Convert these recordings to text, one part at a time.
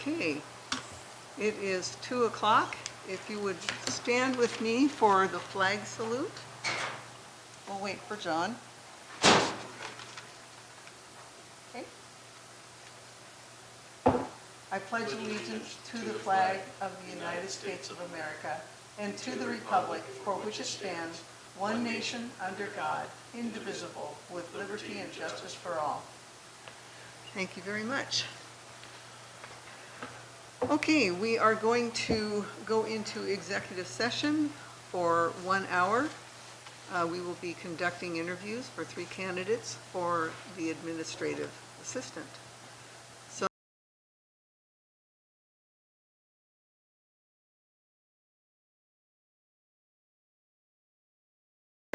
Okay, it is 2 o'clock. If you would stand with me for the flag salute. We'll wait for John. Okay. I pledge allegiance to the flag of the United States of America and to the republic for which it stands, one nation under God, indivisible, with liberty and justice for all. Thank you very much. Okay, we are going to go into executive session for 1 hour. We will be conducting interviews for 3 candidates for the administrative assistant. So,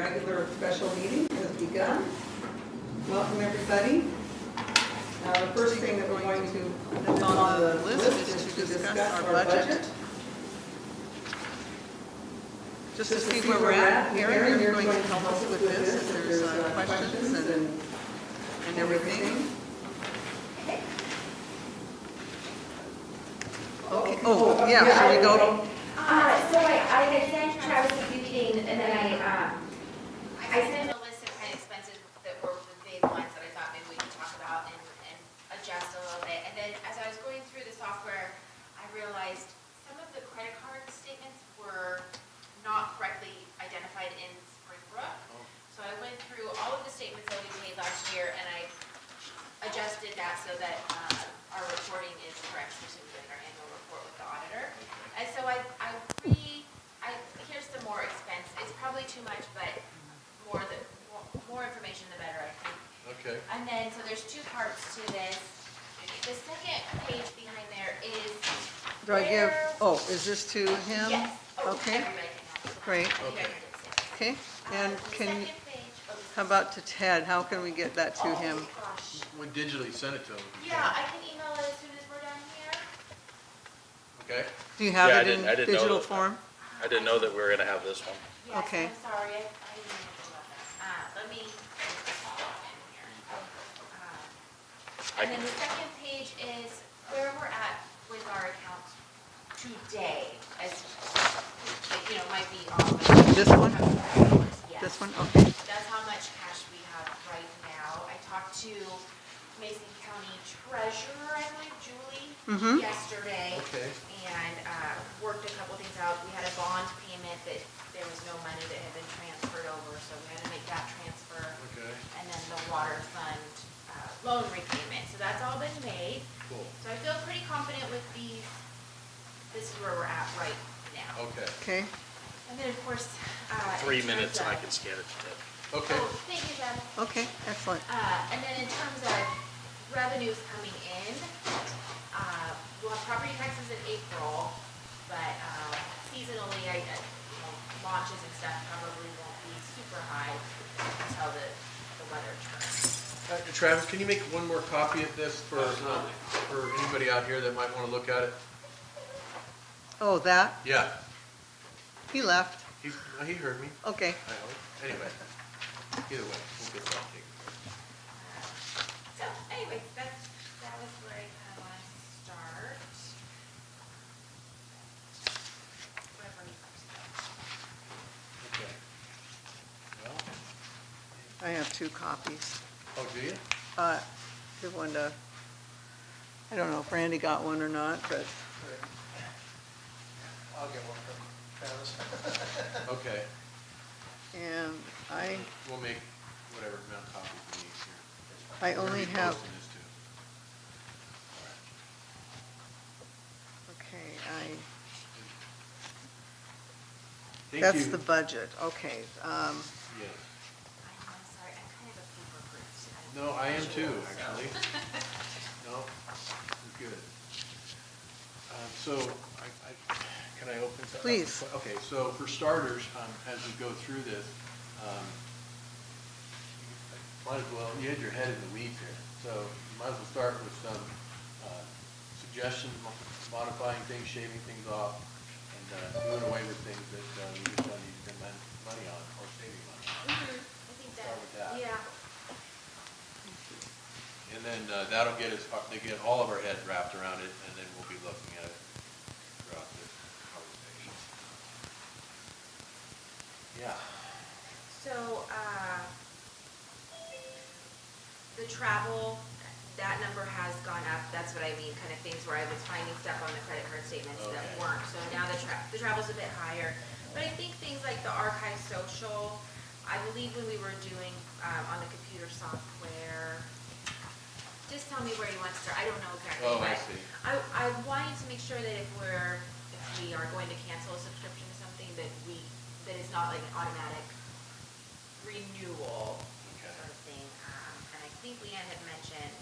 regular special meeting has begun. Welcome, everybody. The first thing that we're going to, that's on the list is to discuss our budget. Just to see where we're at. Aaron, you're going to help us with this if there's questions and everything. Okay. Oh, yeah, shall we go? So I had sent Travis a meeting, and then I sent a list of kind of expenses that were the big ones that I thought maybe we could talk about and adjust a little bit. And then as I was going through the software, I realized some of the credit card statements were not correctly identified in Springbrook. So I went through all of the statements that we paid last year, and I adjusted that so that our reporting is correct, especially with our annual report with the auditor. And so here's some more expense. It's probably too much, but more information the better, I think. Okay. And then, so there's 2 parts to this. The second page behind there is Do I give, oh, is this to him? Yes. Oh, Okay, everybody can have it. great. Okay. Okay, and The can, second page, how about to Ted? How can we get that to him? Gosh. We digitally send it to them. Yeah, I can email it as soon as we're done here. Okay. Do you have Yeah, it in I didn't know digital that. form? I didn't know that we were gonna have this one. Yes, Okay. I'm sorry, I didn't know about that. Let me put this all in here. And then the second page is where we're at with our account today, as, might be off. This one? Yes. This one, okay. That's how much cash we have right now. I talked to Mason County Treasurer, I believe, Julie, yesterday. Okay. And worked a couple things out. We had a bond payment that there was no money that had been transferred over, so we had to make that transfer. Okay. And then the water fund loan repayment. So that's all been made. Cool. So I feel pretty confident with these. This is where we're at right now. Okay. Okay, And then, of course, 3 in minutes and I terms can scan it to Ted. Okay. Oh, thank you, Jen. okay, excellent. And then in terms of revenues coming in, we'll have property taxes in April, but seasonally, launches and stuff probably won't be super high until the weather turns. Travis, can you make one more copy of this for anybody out here that might want to look at it? Oh, that? Yeah. He left. He heard me. Okay. I hope. Anyway, either way, we'll get that taken. So anyway, that was where I kind of want to start. Wherever you first go. Okay. Well, I have 2 copies. oh, do you? Give one to, I don't know if Randy got one or not, but I'll get one from Travis. Okay. and We'll make whatever amount of copies we need here. I only Where are you have, posting this to? okay, Thank that's you. the budget, okay. Yes. I'm sorry, I'm kind of a paper group. No, I am too, actually. No, we're good. So, can I open? Please. Okay, so for starters, as we go through this, might as well, you had your head in the weeds here. So you might as well start with some suggestions, modifying things, shaving things off, and doing away with things that we just don't need to spend money on or saving money on. I think Start with that. yeah. And then that'll get us, they get all of our heads wrapped around it, and then we'll be looking. things where I was finding stuff on the credit card statements that Okay. weren't, so now the travel's a bit higher. But I think things like the archive social, I believe when we were doing, on the computer software, just tell me where you want to start, I don't know exactly. Oh, I but see. I wanted to make sure that if we are going to cancel a subscription to something, that it's not like an automatic renewal Okay. sort of thing. And I think Leanne had mentioned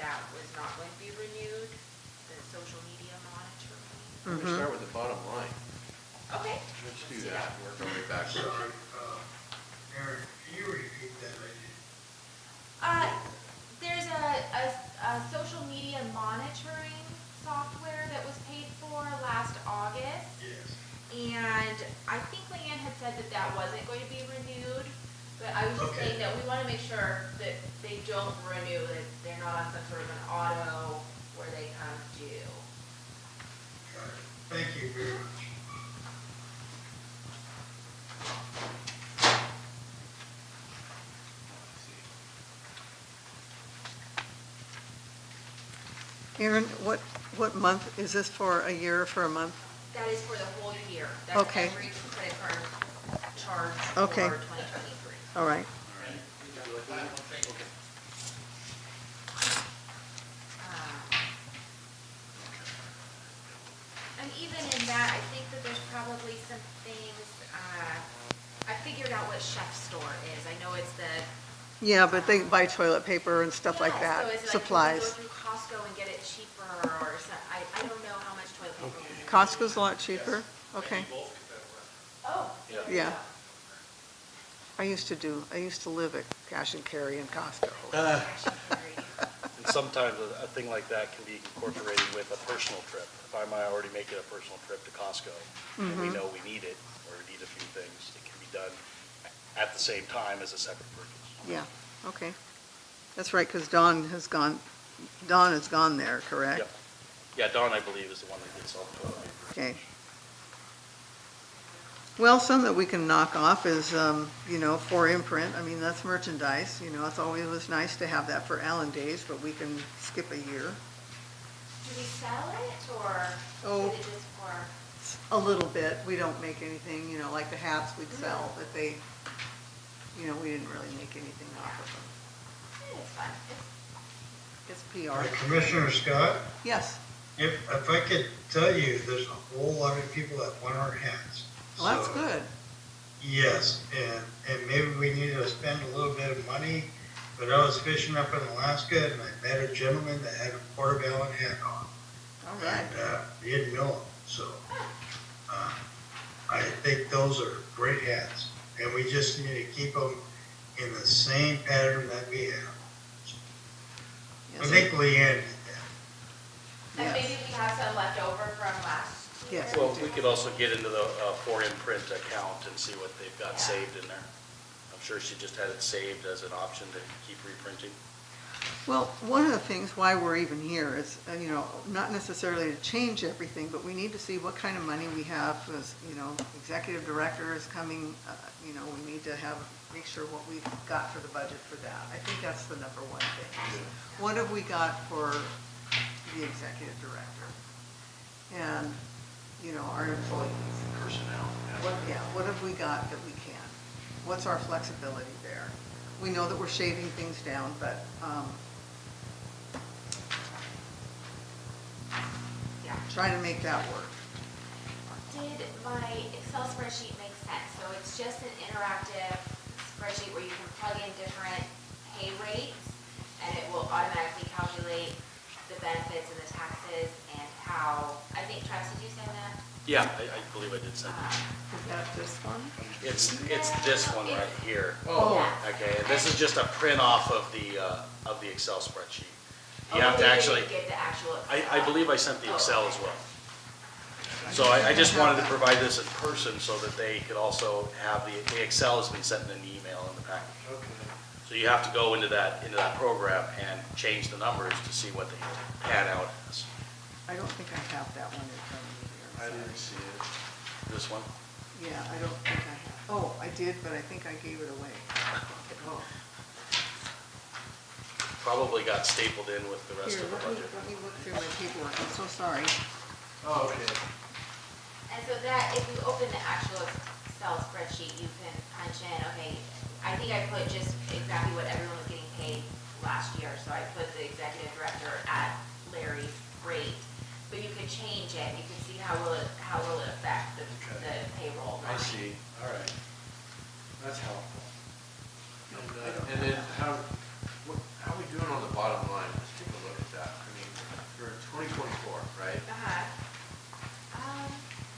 that was not going to be renewed, the social media monitoring. Let's start with the bottom line. Okay. Let's do that, work our way backwards. Sorry, Aaron, can you repeat that? There's a social media monitoring software that was paid for last August. Yes. And I think Leanne had said that wasn't going to be renewed, but I was just Okay. saying that we want to make sure that they don't renew, that they're not on some sort of an auto where they come due. Got it. Thank you very much. Aaron, what month, is this for a year or for a month? That is for the whole year. That's Okay. every credit card charge for Okay. 2023. All right. And even in that, I think that there's probably some things, I figured out what Chef Store is. I know it's the. Yeah, but they buy toilet paper and stuff like Yeah, that, so it's like supplies. you can go through Costco and get it cheaper or some, I don't know how much toilet paper. we use. Costco's a lot cheaper? Okay, Oh. yeah. I used to live at Cash and Carry in Costco. And sometimes a thing like that can be incorporated with a personal trip. If I might already make it a personal trip to Costco, and we know we need it, or we need a few things, it can be done at the same time as a separate purchase. Yeah, okay. That's right, because Dawn has gone there, correct? Yep. Yeah, Dawn, I believe, is the one that gets all the toilet paper. Okay. Well, some that we can knock off is, for imprint, I mean, that's merchandise, it's always was nice to have that for Allen Days, but we can skip a year. Do we sell it or Oh. is it just for? A little bit, we don't make anything, like the hats we'd sell, but they, we didn't really make anything off of them. It's fun. It's PR. Commissioner Scott, Yes, if I could tell you, there's a whole lot of people that want our hats. well, that's So, good. Yes, and maybe we need to spend a little bit of money, but I was fishing up in Alaska and I met a gentleman that had a portobello hat on. All right. And he didn't know him, so I think those are great hats. And we just need to keep them in the same pattern that we have. I Yes. think Leanne did that. And Yes. maybe we have some left over from last year. Yes. Well, we could also get into the for imprint account and see what they've got saved in there. I'm sure she just had it saved as an option to keep reprinting. Well, one of the things why we're even here is, not necessarily to change everything, but we need to see what kind of money we have as, executive director is coming, we need to make sure what we've got for the budget for that. I think that's the number one thing. What have we got for the executive director? And, our employees. Personnel. What have we got that we can? What's our flexibility there? We know that we're shaving things down, but, Yeah. try to make that work. Did my Excel spreadsheet make sense? So it's just an interactive spreadsheet where you can plug in different pay rates and it will automatically calculate the benefits and the taxes and how, I think, Travis, did you send that? Yeah, I believe I did send it. Is that this one? It's this one right here. Oh. Yeah. Okay, and this is just a print off of the Excel spreadsheet. You Oh, have to they didn't actually, get the actual I Excel. believe I sent the Oh, Excel okay. as well. So I just wanted to provide this in person so that they could also have the Excel has been sent in an email in the package. Okay. So you have to go into that program and change the numbers to see what they pan out as. I don't think I have that one in front of me here. I didn't see it. This one? Yeah, I don't think I have. Oh, I did, but I think I gave it away. Oh. probably got stapled in with the rest Here, of the budget. let me look through my paperwork, I'm so sorry. Oh, okay. And so that, if you open the actual Excel spreadsheet, you can punch in, okay, I think I put just exactly what everyone was getting paid last year. So I put the executive director at Larry's rate, but you could change it, you can see how will it affect the payroll line. I see, all right. That's helpful. And then how are we doing on the bottom line? Let's take a look at that. I mean, for 2024, right?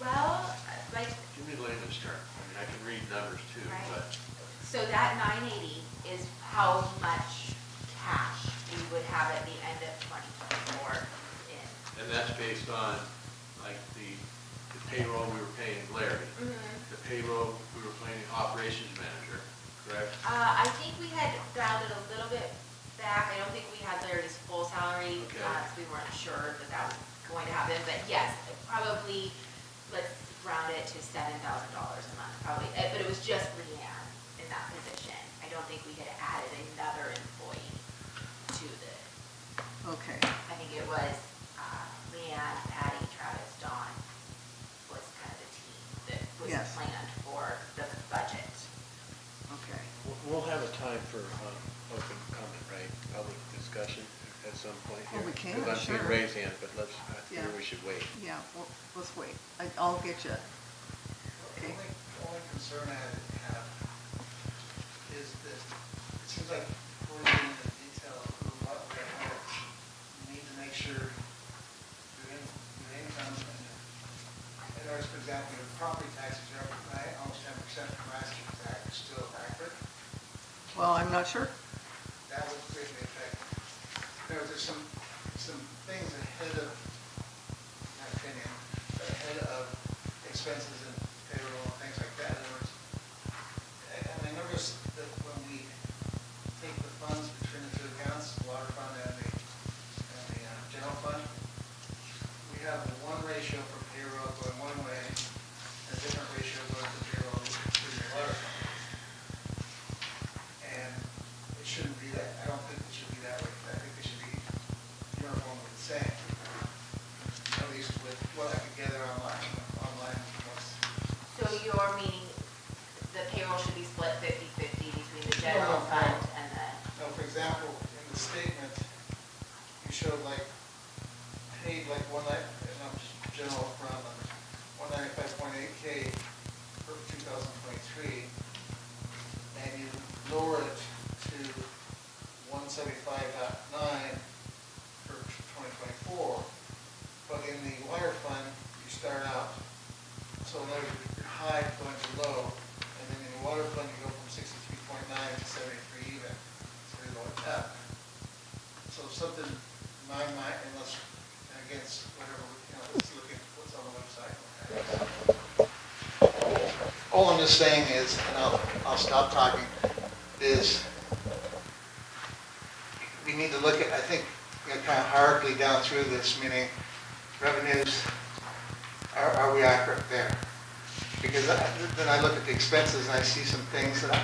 Well, like, Give me layman's term. I mean, I can read numbers too, Right. but. so that 980 is how much cash we would have at the end of 2024 in. And that's based on, like, the payroll we were paying Larry, the payroll we were paying the operations manager, correct? I think we had dialed it a little bit back. I don't think we had Larry's full salary, Okay. because we weren't sure that that was going to happen. But yes, probably, let's round it to $7,000 a month, probably. But it was just Leanne in that position. I don't think we had added another employee to the, Okay, I think it was Leanne, Patty, Travis, Dawn was kind of the team that was Yes. planned for the budget. okay. We'll have a time for open comment, right? Public discussion at some point here. Oh, we can, Because I'm sure. seeing raised hands, but I Yeah. think we should wait. Yeah, well, let's wait. I'll get you. The Okay. only concern I have is that it seems like we're getting into the detail of who, what, where, how. You need to make sure your income, and in other words, for example, your property taxes are up by almost 10% from last year. Is that still accurate? Well, I'm not sure. That would greatly affect. There's some things ahead of, in my opinion, ahead of expenses and payroll and things like that. In other words, and I noticed that when we take the funds between the two accounts, the water fund and the general fund, we have one ratio for payroll going one way, and a different ratio going to payroll to the water fund. And it shouldn't be that, I don't think it should be that way. I think it should be uniformly the same. At least with what I could gather online was. So you're meaning the payroll should be split 50-50 between the general No. fund and the, Now, for example, in the statement, you showed like, paid like general fund, 195.8K for 2023, and you lower it to 175.9 for 2024. But in the wire fund, you start out, so in other words, you're high going to low, and then in the water fund, you go from 63.9 to 73 even, so you're going up. So something in my mind, unless, against whatever, let's look at what's on the website. All I'm just saying is, and I'll stop talking, is we need to look at, I think, kind of hierarchically down through this, meaning revenues, are we accurate there? Because then I look at the expenses and I see some things that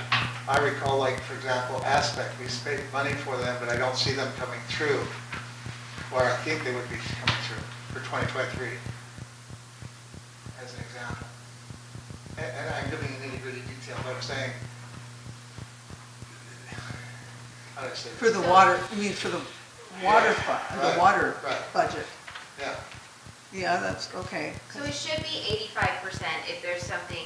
I recall, like, for example, Aspect, we paid money for them, but I don't see them coming through, where I think they would be coming through for 2023, as an example. And I'm giving you nitty-gritty detail, but I'm saying, how do I say this? For the water, you mean for the water fund, the Right, water right. budget? Yeah. Yeah, that's, okay. so it should be 85% if there's something,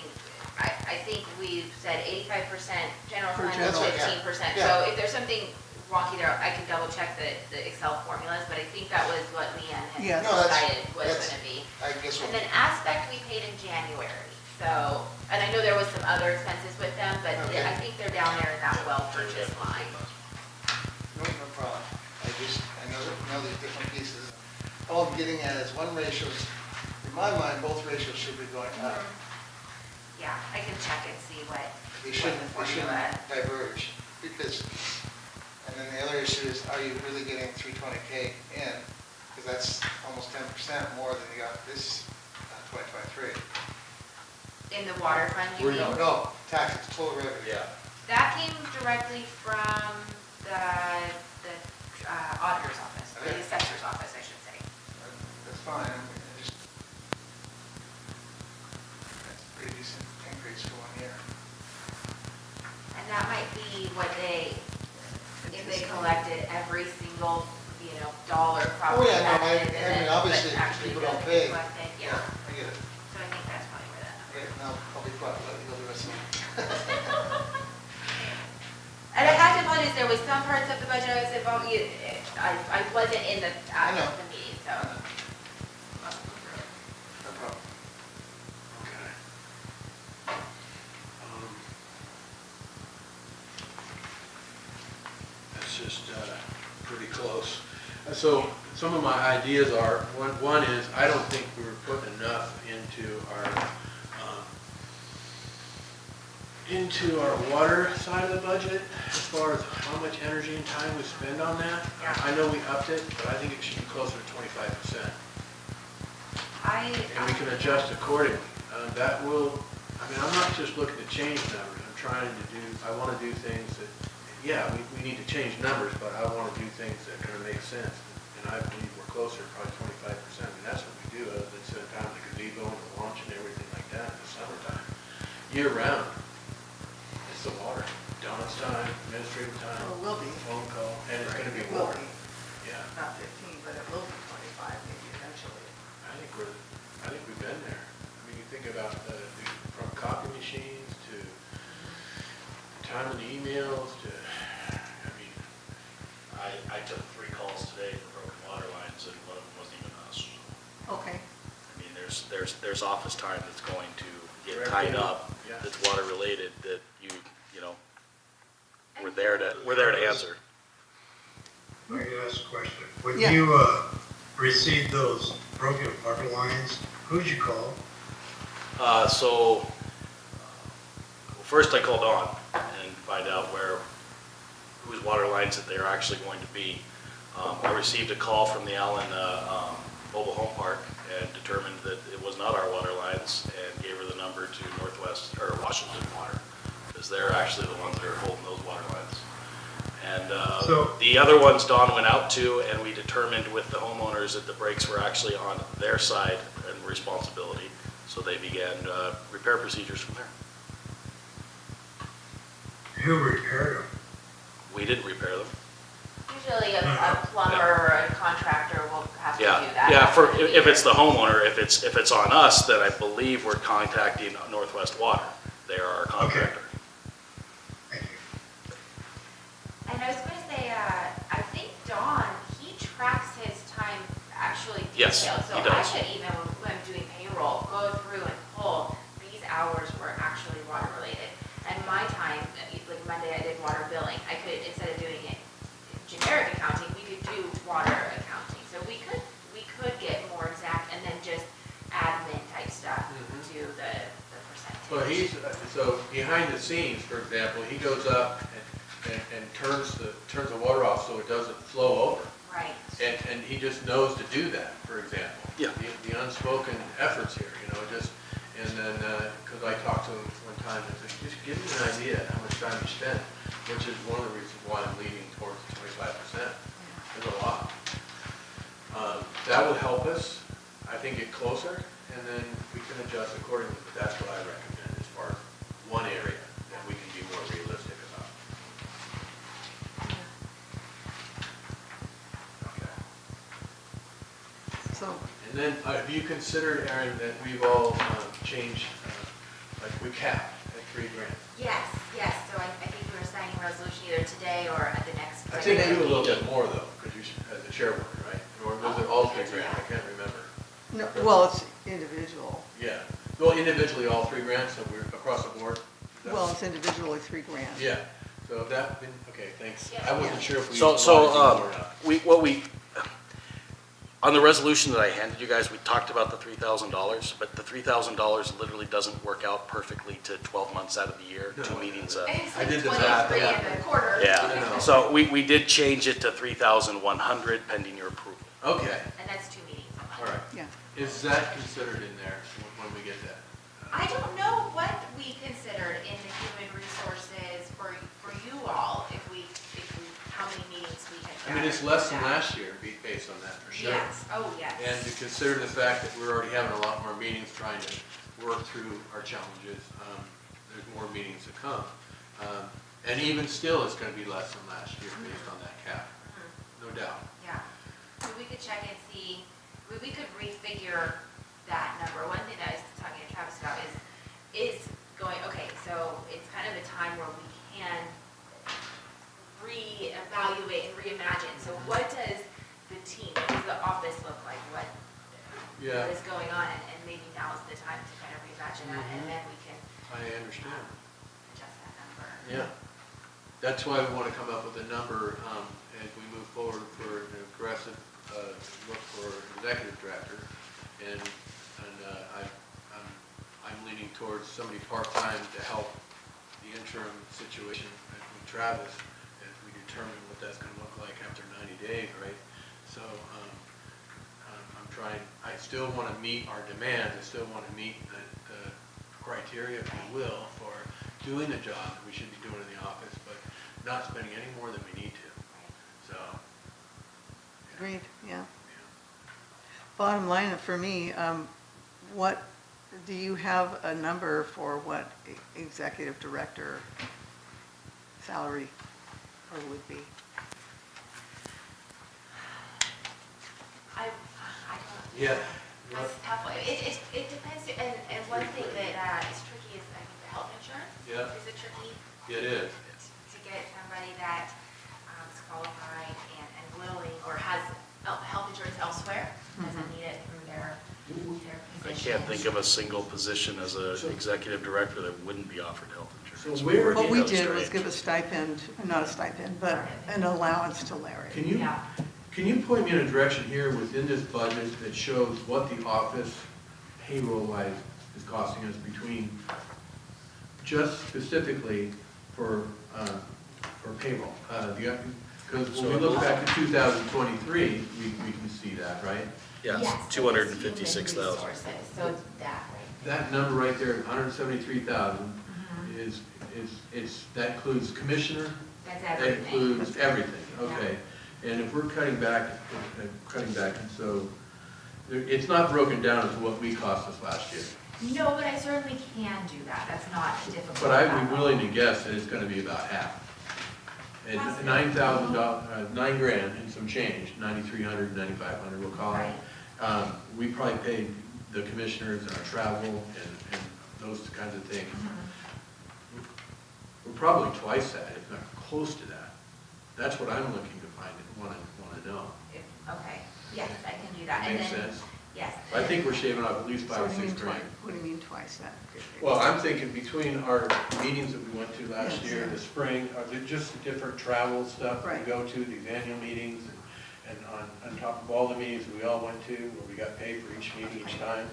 I think we've said 85% general For fund, general, 15%. yeah. So if there's something wonky there, I can double check the Excel formulas, but I think that was what Leanne had Yes. No, that's- decided was that's- gonna be. I guess what. And then Aspect we paid in January, so, and I know there was some other expenses with them, but Okay. I think they're down there in that well purchase line. No problem. I know these different pieces. All I'm getting at is one ratio, in my mind, both ratios should be going up. Yeah, I can check and see what They the shouldn't formula. diverge, because, and then the other issue is, are you really getting 320K in? Because that's almost 10% more than you got this 2023. In the water fund, you mean? No, taxes, total revenue. Yeah. That came directly from the auditor's office, or the assessor's office, I should say. That's fine, I mean, that's a pretty decent increase for 1 year. And that might be what they, if they collected every single, dollar Oh, probably. yeah, no, I collected, and mean, then- obviously, but actually people don't really pay. collected, Yeah, I get it. so I think that's probably where that number Okay, now, I'll be quiet, let you go the rest of it. And I have to apologize, there was some parts of the budget I was involved, I wasn't in the, I know. the meeting, so. No problem. Okay. That's just pretty close. So some of my ideas are, one is, I don't think we were putting enough into our water side of the budget as far as how much energy and time we spend on that. Yeah. I know we upped it, but I think it should be closer to 25%. And we can adjust accordingly. That will, I mean, I'm not just looking to change numbers. I'm trying to do, I want to do things that, yeah, we need to change numbers, but I want to do things that are going to make sense. And I believe we're closer to probably 25%. I mean, that's what we do other than spend time at the gazebo and the launch and everything like that in the summertime. Year round, it's the water. Donut's time, administrative time, Well, it will be. phone call, and it's going to be It will water. be. Yeah. Not 15, but it will be 25 maybe eventually. I think we've been there. I mean, you think about from copy machines to time in the emails to, I mean, I took 3 calls today for broken water lines, and one of them wasn't even us. Okay. I mean, there's office time that's going to get Direct tied payment, up, yeah. that's water related, that you know, we're there to answer. Let me ask a question. When Yeah. you received those broken water lines, who'd you call? So, first I called on and find out whose water lines that they're actually going to be. I received a call from the Allyn Mobile Home Park and determined that it was not our water lines, and gave her the number to Washington Water, because they're actually the ones that are holding those water lines. And So- the other ones Dawn went out to, and we determined with the homeowners that the breaks were actually on their side and responsibility. So they began repair procedures from there. Who repaired them? We didn't repair them. Usually a plumber or a contractor will have to do that. Yeah, if it's the homeowner, if it's on us, then I believe we're contacting Northwest Water. They are our contractor. Thank you. And I was going to say, I think Don, he tracks his time actually Yes, detailed. So he I does. should even, when I'm doing payroll, go through and pull, these hours were actually water related. And my time, like Monday I did water billing. I could, instead of doing it generic accounting, we could do water accounting. So we could get more exact and then just admin type stuff to the percentage. Well, so behind the scenes, for example, he goes up and turns the water off so it doesn't flow over. Right. And he just knows to do that, for example. Yeah. The unspoken efforts here, and then, because I talked to him one time, and said, just give me an idea how much time you spend, which is one of the reasons why I'm leaning towards the 25%. There's a lot. That will help us, I think, get closer, and then we can adjust accordingly, but that's what I recommend as far as one area that we can be more realistic about. Okay. So, And then, have you considered, Aaron, that we've all changed, like we capped at $3,000? Yes. So I think we were signing a resolution either today or at the next. I think regular you a little meeting. bit more though, because you as the chairwoman, right? Or was it all $3,000? I can't remember. no, well, it's individual. Yeah. Well, individually, all $3,000, so we're across the board? Is that- Well, it's individually $3,000. Yeah. So if that, okay, thanks. Yeah. I wasn't sure if we. So, wanted to do more or not. on the resolution that I handed you guys, we talked about the $3,000, but the $3,000 literally doesn't work out perfectly to 12 months out of the year, No. 2 meetings. It's I like did the math, 23 yeah. in the quarter. I Yeah, know. so we did change it to 3,100 pending your approval. Okay, And that's 2 meetings a month. all right. Yeah. Is that considered in there when we get that? I don't know what we considered in the human resources for you all, if we, how many meetings we had I mean, it's less than last year, based on that, for sure. Yes, oh, yes. And to consider the fact that we're already having a lot more meetings trying to work through our challenges, there's more meetings to come. And even still, it's gonna be less than last year based on that cap, no doubt. Yeah, so we could check and see, we could refigure that number. One thing that I was talking to Travis about is going, okay, so it's kind of a time where we can reevaluate and reimagine. So what does the team, what does the office look like? What is going on? And maybe now is the time to kind of reimagine that, and then we can I understand. adjust that number. Yeah. That's why we want to come up with a number as we move forward for an aggressive look for an executive director. And I'm leaning towards somebody part-time to help the interim situation with Travis as we determine what that's going to look like after 90 days, right? So I'm trying, I still want to meet our demands. I still want to meet the criteria, if you will, for doing the job that we should be doing in the office, but not spending any more than we need to. So. Agreed, yeah. Bottom line for me, what, do you have a number for what executive director salary or would be? I don't. Yeah. That's a tough one. It depends, and one thing that is tricky is, I think, the health insurance. Yeah. Is it tricky? It is. To get somebody that is qualified and willing, or has health insurance elsewhere, doesn't need it through their I position. can't think of a single position as an executive director that wouldn't be offered health insurance. So where- What we That's did was strange. give a stipend, not a stipend, but an allowance to Larry. Can you point me in a direction here within this budget that shows what the office payroll-wise is costing us between, just specifically for payroll? Because when we look back to 2023, we can see that, right? Yes, Yes, so it's 256,000. human resources, so it's that, right? That number right there, 173,000, that includes commissioner? That's That everything. includes everything, okay. And if we're cutting back, and so, it's not broken down as what we cost us last year. No, but I certainly can do that. That's not difficult. But I'd be willing to guess that it's gonna be about half. And $9,000, $9,000 and some change, 9,300, 9,500, we'll call it. We probably paid the commissioners and our travel and those kinds of things. We're probably twice that, if not close to that. That's what I'm looking to find and want to know. Okay, yes, I can do that. And Makes then, sense? yes. I think we're shaving off at least So $5 or what do you $6 mean grand. What do you mean twice that? Well, I'm thinking between our meetings that we went to last Yes. year, the spring, just the different travel stuff that we Right. go to, these annual meetings, and on top of all the meetings we all went to, where we got paid for each meeting each time.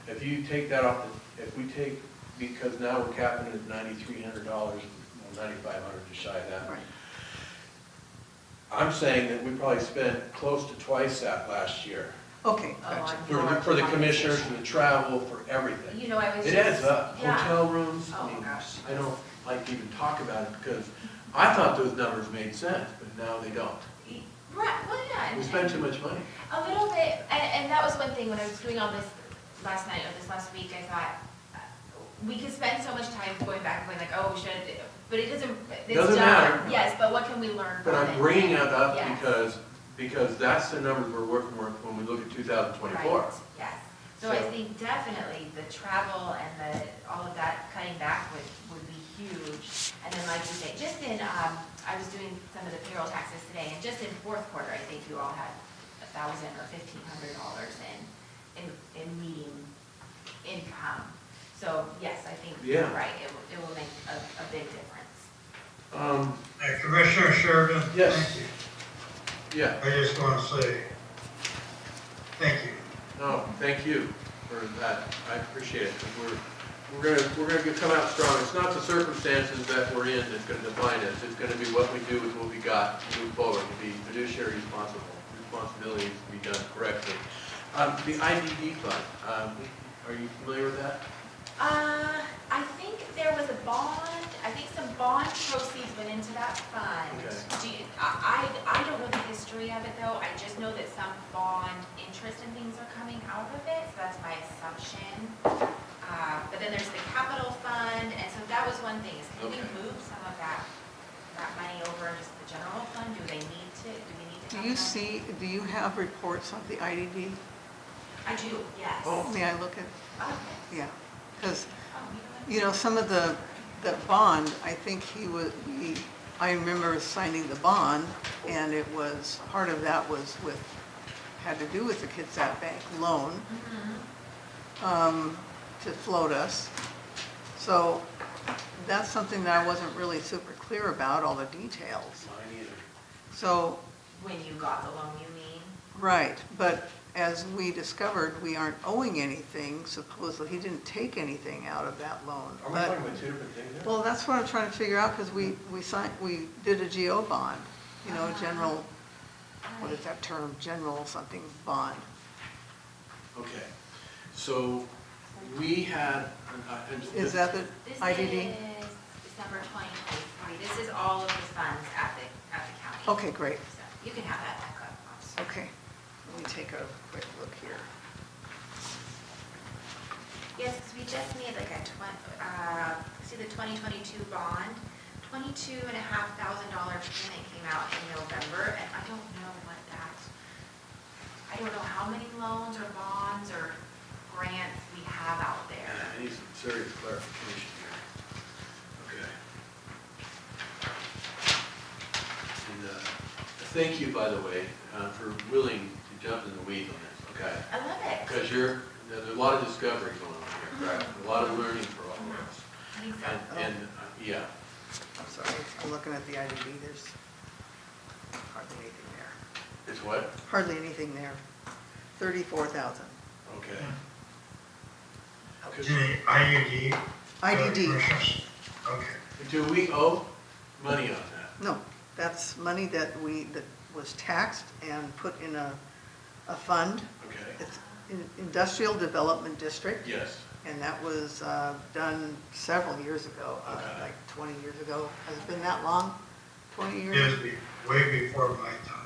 If you take that off, if we take, because now we're capping it at $9,300, $9,500, just shy of that. Right. I'm saying that we probably spent close to twice that last year. Okay, Oh, gotcha. For the commissioners, for the travel, for everything. You know, I was It just. adds up. Yeah. Hotel rooms, Oh, I mean, gosh. I don't like to even talk about it because I thought those numbers made sense, but now they don't. Right, well, yeah. We and- spend too much money. A little bit, and that was one thing, when I was doing all this last night, or this last week, I thought, we could spend so much time going back and going like, oh, we should, but it doesn't, it's Doesn't done. matter. Yes, but what can we learn from But it? I'm bringing it up Yes. because that's the numbers we're working with when we look at 2024. Right, yes. So I So- think definitely the travel and all of that cutting back would be huge. And then like you say, just in, I was doing some of the payroll taxes today, and just in fourth quarter, I think you all had $1,000 or $1,500 in meeting income. So yes, I think you're Yeah. right, it will make a big difference. Commissioner Sheridan? Yes. Thank you. Yeah, I just want to say, thank you. no, thank you for that. I appreciate it, because we're gonna come out strong. It's not the circumstances that we're in that's gonna define us. It's gonna be what we do with what we got to move forward, to be fiduciary responsibilities to be done correctly. The IDD fund, are you familiar with that? I think there was a bond, I think some bond proceeds went into that fund. Okay. I don't know the history of it though, I just know that some bond interest and things are coming out of it, so that's my assumption. But then there's the capital fund, and so that was one thing, is can we Okay. move some of that money over into the general fund? Do we need to have that? Do you have reports of the IDD? I do, yes. May I look at, Okay. yeah, because, You know what? some of the bond, I think I remember signing the bond, and it was, part of that was had to do with the Kitsap Bank loan, to float us. So that's something that I wasn't really super clear about, all the details. Mine either. So, When you got the loan, you mean? right, but as we discovered, we aren't owing anything, supposedly, he didn't take anything out of that loan. Are we But- talking about two different things there? Well, that's what I'm trying to figure out, because we did a GO bond, general, what is that term, general something bond. Okay, so we had. Is that the This IDD? is December 2023. This is all of the funds at the county. Okay, great, So you can have that back up. okay. Let me take a quick look here. Yes, 'cause we just made like see the 2022 bond, $22,500 payment came out in November, and I don't know I don't know how many loans or bonds or grants we have out there. I need some serious clarification here. Okay. And thank you, by the way, for willing to jump in the weeds on this, okay? I love it. Because there's a lot of discovery going on here, correct? A lot of learning for all of us. I think so. And yeah, I'm sorry, I'm looking at the IDD, there's hardly anything there. it's what? Hardly anything there. 34,000. Okay. Is it IUD? IDD, Commissioners? Okay. Do we owe money on that? no, that's money that was taxed and put in a fund. Okay. It's Industrial Development District. Yes. And that was done several years ago, Okay. like 20 years ago. Has it been that long? 20 It years? was way before my time.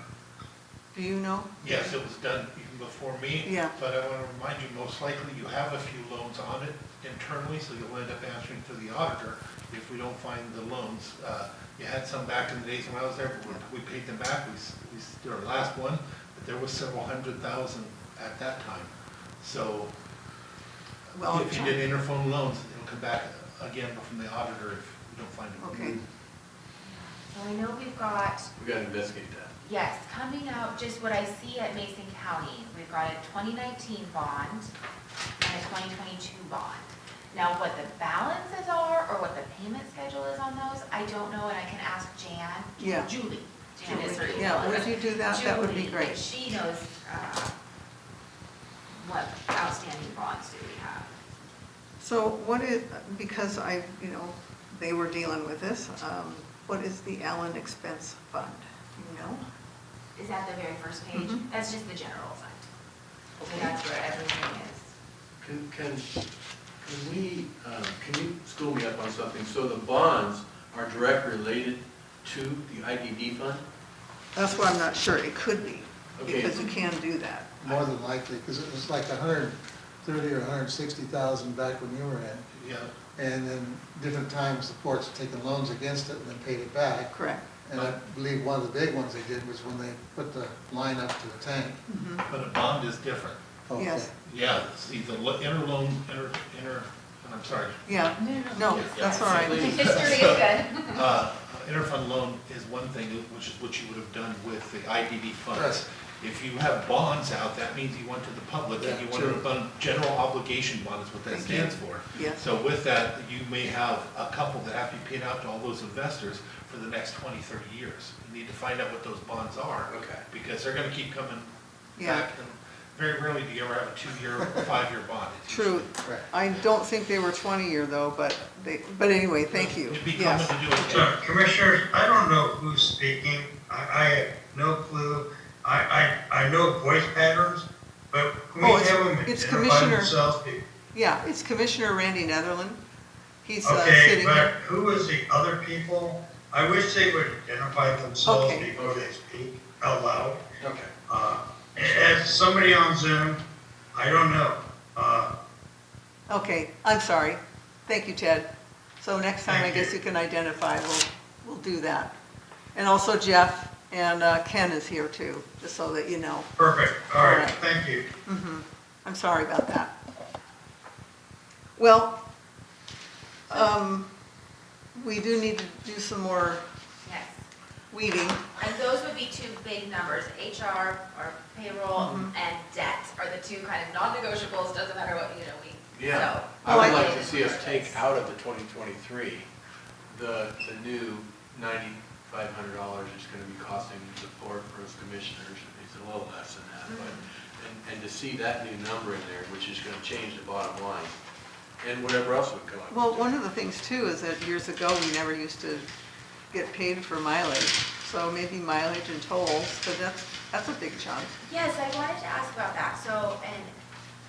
Do you know? Yes, it was done even before me. Yeah. But I want to remind you, most likely you have a few loans on it internally, so you'll end up answering to the auditor if we don't find the loans. You had some back in the days when I was there, but we paid them back. We did our last one, but there was several $100,000 at that time. So Well, if you did interphone loans, it'll come back again from the auditor if we don't find them. Okay. So I know we've got, We gotta investigate that. yes, coming out, just what I see at Mason County, we've got a 2019 bond and a 2022 bond. Now, what the balances are or what the payment schedule is on those, I don't know, and I can ask Jan. Yeah. Julie. Jan is her Yeah, email. would you do that? That would be Julie, great. and she knows what outstanding bonds do we have. So what is, because they were dealing with this, what is the Allyn Expense Fund? Do you know? Is that the very first page? Mhm. That's just the general fund. So that's where everything is. Can you school me up on something? So the bonds are direct related to the IDD fund? That's what I'm not sure. It could be, Okay. because you can do that. More than likely, because it was like 130 or 160,000 back when you were in. Yeah. And then different times, the ports have taken loans against it and then paid it back. Correct. And I believe one of the big ones they did was when they put the line up to the tank. But a bond is different. Okay. Yes. Yeah, see, the interloan, I'm sorry, Yeah, no, that's all right. History is good. interfund loan is one thing, which is what you would have done with the IDD funds. Right. If you have bonds out, that means you went to the public, and you Yeah, want to true. fund, general obligation bond is what that Thank you. stands for. Yes. So with that, you may have a couple that have to be paid out to all those investors for the next 20, 30 years. You need to find out what those bonds are. Okay. Because they're gonna keep coming Yeah. back, and very rarely do you ever have a 2-year or 5-year bond. It's True. Right. I don't think they were 20-year though, but anyway, thank you. It'd be common Yes. to do it. So, Commissioners, I don't know who's speaking. I have no clue. I know voice patterns, but can we Oh, have them it's identify Commissioner- themselves? Yeah, it's Commissioner Randy Netherland. He's Okay, sitting but here. who is the other people? I wish they would identify themselves Okay. before they speak out loud. Okay. As somebody on Zoom, I don't know. Okay, I'm sorry. Thank you, Ted. So next time, I Thank guess you. you can identify, we'll do that. And also Jeff and Ken is here too, just so that you know. Perfect, all All right, right. thank you. I'm sorry about that. Well, we do need to do some more Yes. weeding. And those would be two big numbers, HR or payroll Mm-hmm. and debt are the two kind of non-negotiables, doesn't matter what, Yeah, so. I would Oh, like to see us take out of the 2023, the new $9,500 is going to be costing the board for us commissioners. It's a little less than that, but, and to see that new number in there, which is going to change the bottom line, and whatever else would come up. Well, one of the things too is that years ago, we never used to get paid for mileage. So maybe mileage and tolls, but that's a big chunk. Yes, I wanted to ask about that, so, and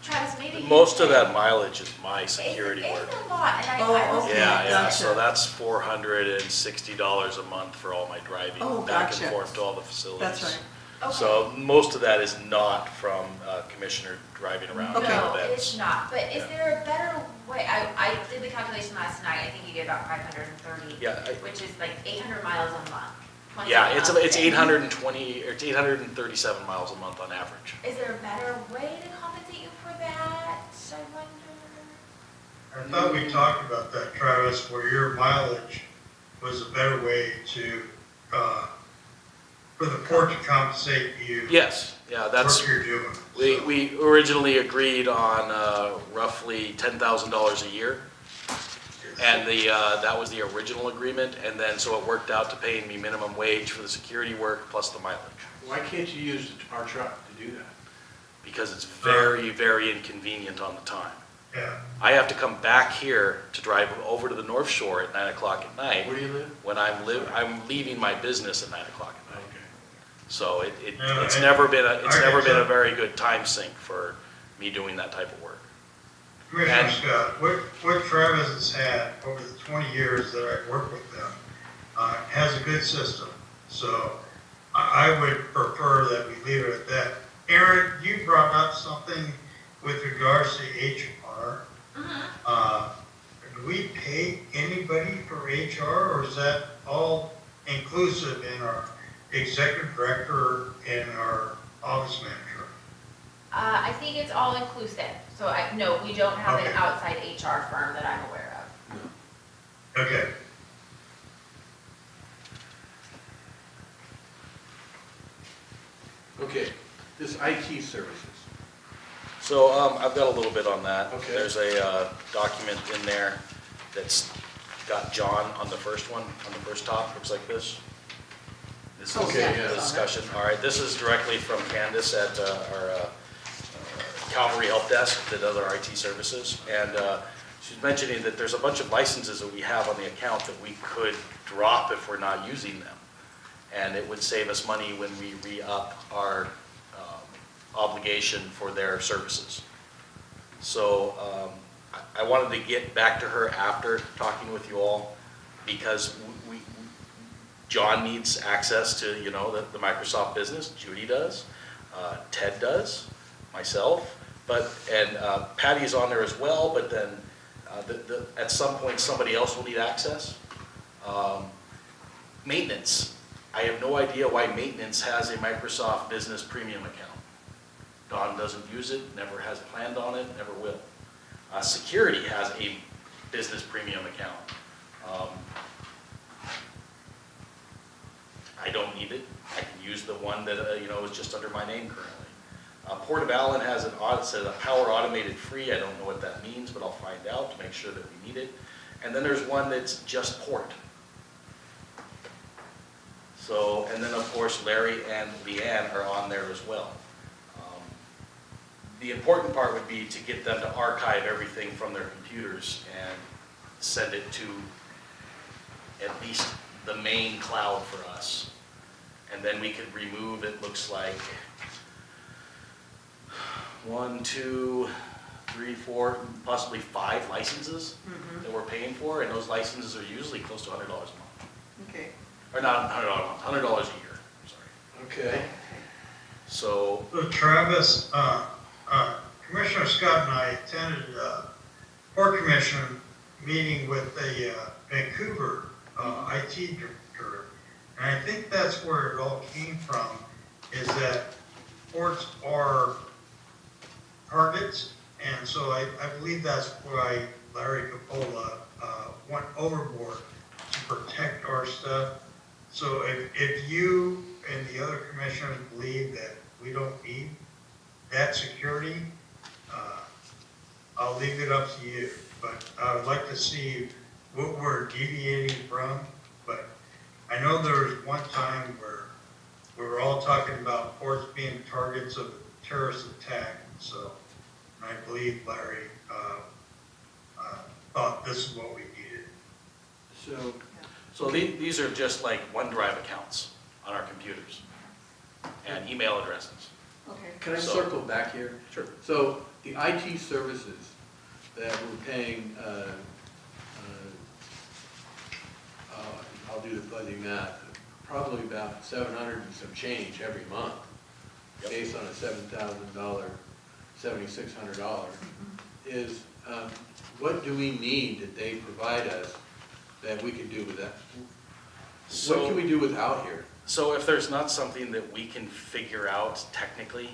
Travis, maybe. you Most of can- that mileage is my security It's work. a lot, and I Oh, was. okay. Yeah, Gotcha. so that's $460 a month for all my driving Oh, back gotcha. and forth to all the facilities. That's right. Okay. So most of that is not from Commissioner driving around Okay. doing No, events. it's not, but is Yeah. there a better way, I did the calculation last night, I think you get about 530. Yeah, Which is like 800 miles a month. 20 Yeah, it's miles. 820, or it's 837 miles a month on average. Is there a better way to compensate you for that, I wonder? I thought we talked about that, Travis, where your mileage was a better way to, for the port to compensate you. Yes, yeah, that's, What you're doing. so. we originally agreed on roughly $10,000 a year. And that was the original agreement, and then so it worked out to paying me minimum wage for the security work plus the mileage. Why can't you use our truck to do that? Because it's very, very inconvenient on the time. Yeah, I have to come back here to drive over to the North Shore at 9 o'clock at night Where do you live? when I'm leaving my business at 9 o'clock at night. Okay. So No, it's I- never been I- a very good time sink for me doing that type of work. Commissioner And- Scott, what Travis has had over the 20 years that I've worked with them, has a good system. So I would prefer that we leave it at that. Aaron, you brought up something with regards to HR. Do we pay anybody for HR, or is that all inclusive in our executive director and our office manager? I think it's all inclusive, so no, we don't have an Okay. outside HR firm that I'm aware of. Okay. Okay, this IT services. So I've got a little bit on that. Okay. There's a document in there that's got John on the first one, on the first top, looks like this. This is Okay, yeah. the discussion. All right, this is directly from Candace at our Calvary Help Desk that does our IT services. And she's mentioning that there's a bunch of licenses that we have on the account that we could drop if we're not using them. And it would save us money when we re-up our obligation for their services. So I wanted to get back to her after talking with you all, because John needs access to, the Microsoft business. Judy does, Ted does, myself, and Patty's on there as well, but then at some point, somebody else will need access. Maintenance. I have no idea why maintenance has a Microsoft Business Premium account. Don doesn't use it, never has planned on it, never will. Security has a Business Premium account. I don't need it. I can use the one that is just under my name currently. Port of Allyn has an audit, says a power automated free. I don't know what that means, but I'll find out to make sure that we need it. And then there's one that's just port. So, and then of course Larry and Leanne are on there as well. The important part would be to get them to archive everything from their computers and send it to at least the main cloud for us. And then we could remove, it looks like, 1, 2, 3, 4, possibly 5 licenses that we're paying for, and those licenses are usually close to $100 a month. Okay. Or not $100 a month, $100 a year, sorry. Okay. So, So Travis, Commissioner Scott and I attended a Port Commission meeting with the Vancouver IT director. And I think that's where it all came from, is that ports are targets. And so I believe that's why Larry Capola went overboard to protect our stuff. So if you and the other commissioners believe that we don't need that security, I'll leave it up to you. But I would like to see what we're deviating from. But I know there was one time where we were all talking about ports being targets of a terrorist attack. So I believe Larry thought this is what we needed. so these are just like OneDrive accounts on our computers and email addresses. Okay. Can I So- circle back here? Sure. So the IT services that we're paying, I'll do the fuzzy math, probably about 700 and some change every month, based on a $7,000, $7,600, is what do we need that they provide us that we can do with that? What can we do without here? So if there's not something that we can figure out technically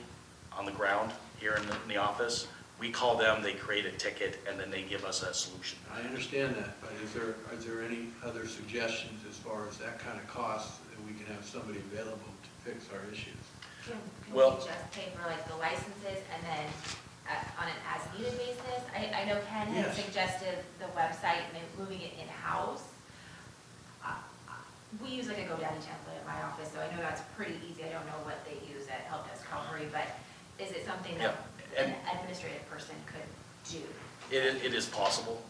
on the ground here in the office, we call them, they create a ticket, and then they give us a solution. I understand that, but is there any other suggestions as far as that kind of cost that we can have somebody available to fix our issues? Can Well- we just pay for like the licenses and then on an as-needed basis? I know Ken had Yes. suggested the website, moving it in-house. We use like a GoDaddy template at my office, so I know that's pretty easy. I don't know what they use at Help Desk Calvary, but is it something that Yeah, an and- administrative person could do? It is possible.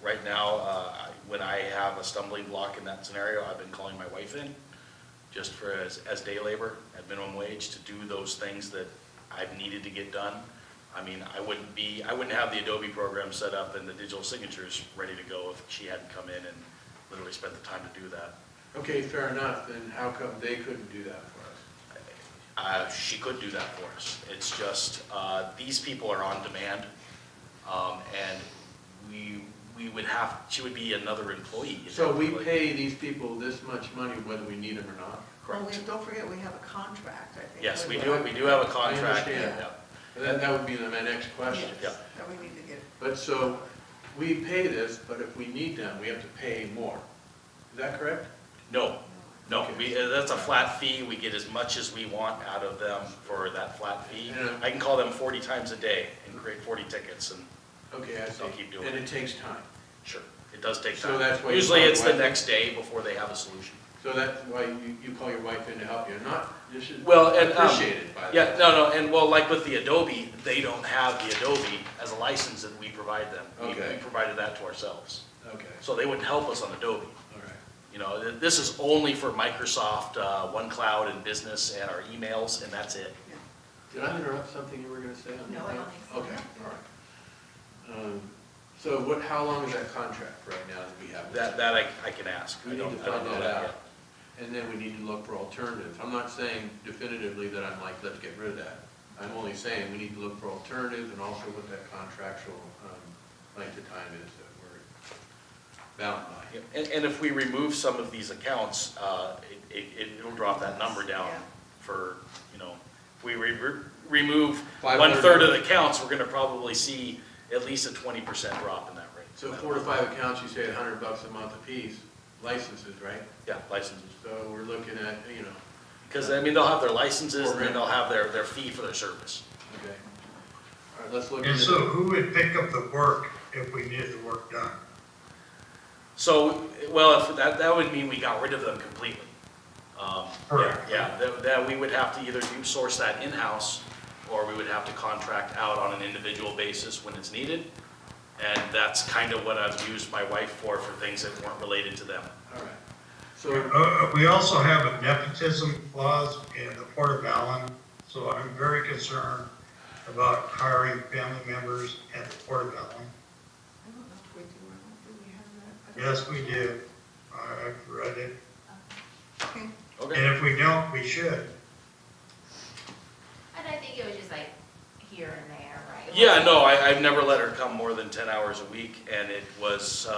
Right now, when I have a stumbling block in that scenario, I've been calling my wife in, just for as day labor at minimum wage, to do those things that I've needed to get done. I mean, I wouldn't have the Adobe program set up and the digital signatures ready to go if she hadn't come in and literally spent the time to do that. Okay, fair enough, then how come they couldn't do that for us? She could do that for us. It's just, these people are on demand, and she would be another employee. So we pay these people this much money whether we need them or not? Well, Correct. don't forget, we have a contract, I think. Yes, we with do have a contract. understand. Yeah. That would be my next question. Yes, Yeah. that we need to get. But so, we pay this, but if we need them, we have to pay more. Is that correct? No, that's a flat fee. We get as much as we want out of them for that flat fee. Yeah. I can call them 40 times a day and create 40 tickets, and Okay, I see. I'll keep doing And it. it takes time. sure, it does take So time. that's why you Usually call it's your the wife in? next day before they have a solution. So that's why you call your wife in to help you, not, this is Well, and, appreciated by Yeah, them. no, and well, like with the Adobe, they don't have the Adobe as a license that we provide them. We Okay. provided that to ourselves. Okay, So they wouldn't help us on Adobe. all right. You know, this is only for Microsoft, OneCloud and business and our emails, and that's it. Did I interrupt something you were gonna say on that? No, I don't think so. Okay, all right. So how long is that contract right now that we have? That I can ask. We I need don't- to I don't find know that yet. out. And then we need to look for alternatives. I'm not saying definitively that I'm like, let's get rid of that. I'm only saying we need to look for alternatives and also what that contractual length of time is that we're bound by. Yeah, And if we remove some of these accounts, it'll drop that number down Yeah. for, if we remove 500 1/3 of the accounts, we're gonna probably see at least a 20% drop in that rate. So 4 to 5 accounts, you say $100 a month apiece, licenses, right? Yeah, licenses. So we're looking at, Because, they'll have their licenses and then they'll have their fee for their service. okay. All right, let's look And at so it. who would pick up the work if we needed the work done? So, well, if that would mean we got rid of them completely. Correct. Yeah, that we would have to either source that in-house, or we would have to contract out on an individual basis when it's needed. And that's kind of what I've used my wife for things that weren't related to them. All right. So, We also have a nepotism clause in the Port of Allen, so I'm very concerned about hiring family members at the Port of Allyn. I don't know if we do or not. Do we have that? I don't Yes, we do. I've read it. know. Okay. And if we don't, we should. And I think it was just like here and there, right? Yeah, no, I've never let her come more than 10 hours a week, and it was,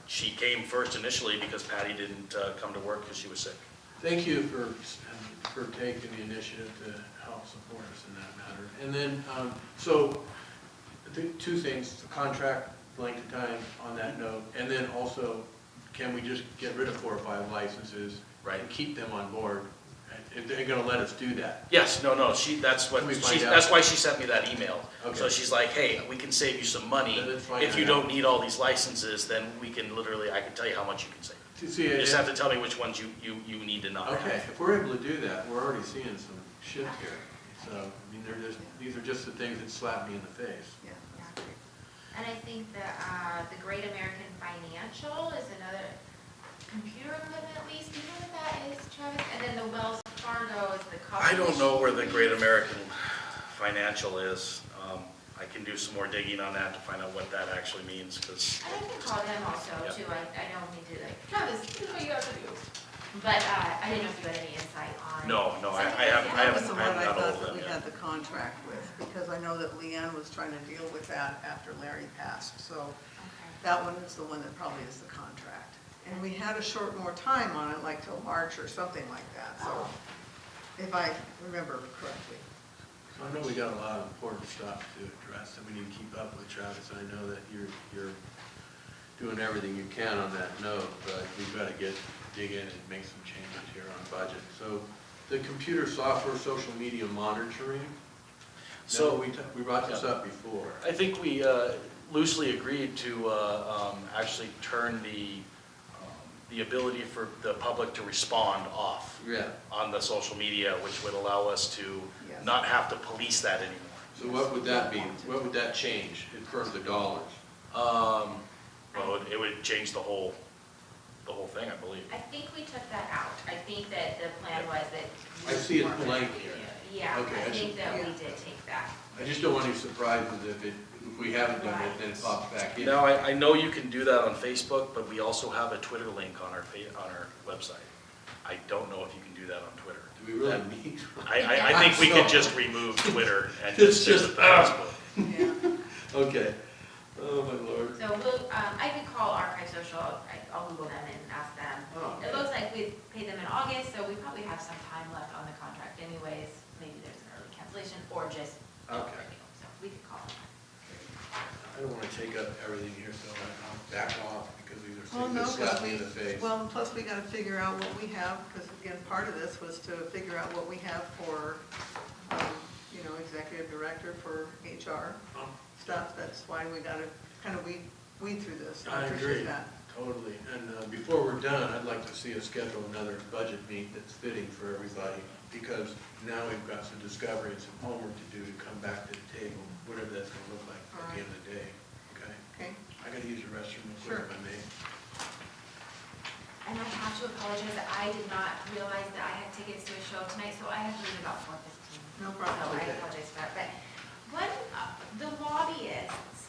she came first initially because Patty didn't come to work because she was sick. Thank you for taking the initiative to help support us in that matter. And then, so, I think two things, the contract length of time on that note, and then also, can we just get rid of 4 or 5 licenses? Right. And keep them on board? If they're gonna let us do that. Yes, no, that's Can we find out? that's why she sent me that email. Okay. So she's like, hey, we can save you some money. Then let's find If you out. don't need all these licenses, then we can literally, I can tell you how much you can save. See, You just have to tell me which ones you need to not have. okay, if we're able to do that, we're already seeing some shift here. So, I mean, these are just the things that slap me in the face. Yeah. And I think that the Great American Financial is another computer equipment lease. Do you know what that is, Travis? And then the Wells Fargo is the cost. I don't know where the Great American Financial is. I can do some more digging on that to find out what that actually means, because, And I can call them also Yep. too. I don't need to like, Travis, this is what you have to do. But I didn't know if you had any insight on. no, I That was haven't the one got I hold thought of that them we yet. had the contract with, because I know that Leanne was trying to deal with that after Larry passed, so Okay. that one is the one that probably is the contract. And we had a short more time on it, like till March or something like that, so, if I remember correctly. So I know we got a lot of important stuff to address that we need to keep up with, Travis. I know that you're doing everything you can on that note, but we've got to dig in and make some changes here on budget. So the computer software, social media monitoring, So- no, we brought this up before. I think we loosely agreed to actually turn the ability for the public to respond off Yeah. on the social media, which would allow us to Yes. not have to police that anymore. So what would that be? What would that change in terms of dollars? Well, it would change the whole thing, I believe. I think we took that out. I think that the plan was that. I see it blank here. Yeah, Okay, I I see. think that we did take that. I just don't want any surprises if we haven't done it, then it pops back in. Now, I know you can do that on Facebook, but we also have a Twitter link on our website. I don't know if you can do that on Twitter. Do we really need? I think we could just remove Twitter and just stick with Facebook. Yeah. Okay. Oh, my Lord. So I could call Archive Social, I'll Google them and ask them. Oh, It looks like we paid them in August, so we probably have some time left on the contract anyways. Maybe there's an early cancellation or just. Okay. So we could call them. I don't want to take up everything here, so I'll back off because these are Well, things no, that slap because me in the face. well, plus we gotta figure out what we have, because again, part of this was to figure out what we have for, executive director for HR stuff. That's why we gotta kind of weed through this. I appreciate agree, that. totally. And before we're done, I'd like to see us schedule another budget meet that's fitting for everybody, because now we've got some discovery and some homework to do to come back to the table, whatever that's gonna look like at the end of the day, okay? Okay, I gotta use the restroom real Sure. quick if I may. And I have to apologize, I did not realize that I had tickets to a show tonight, so I have to leave about 4:15. no problem. So I Okay. apologize for that, but the lobbyists,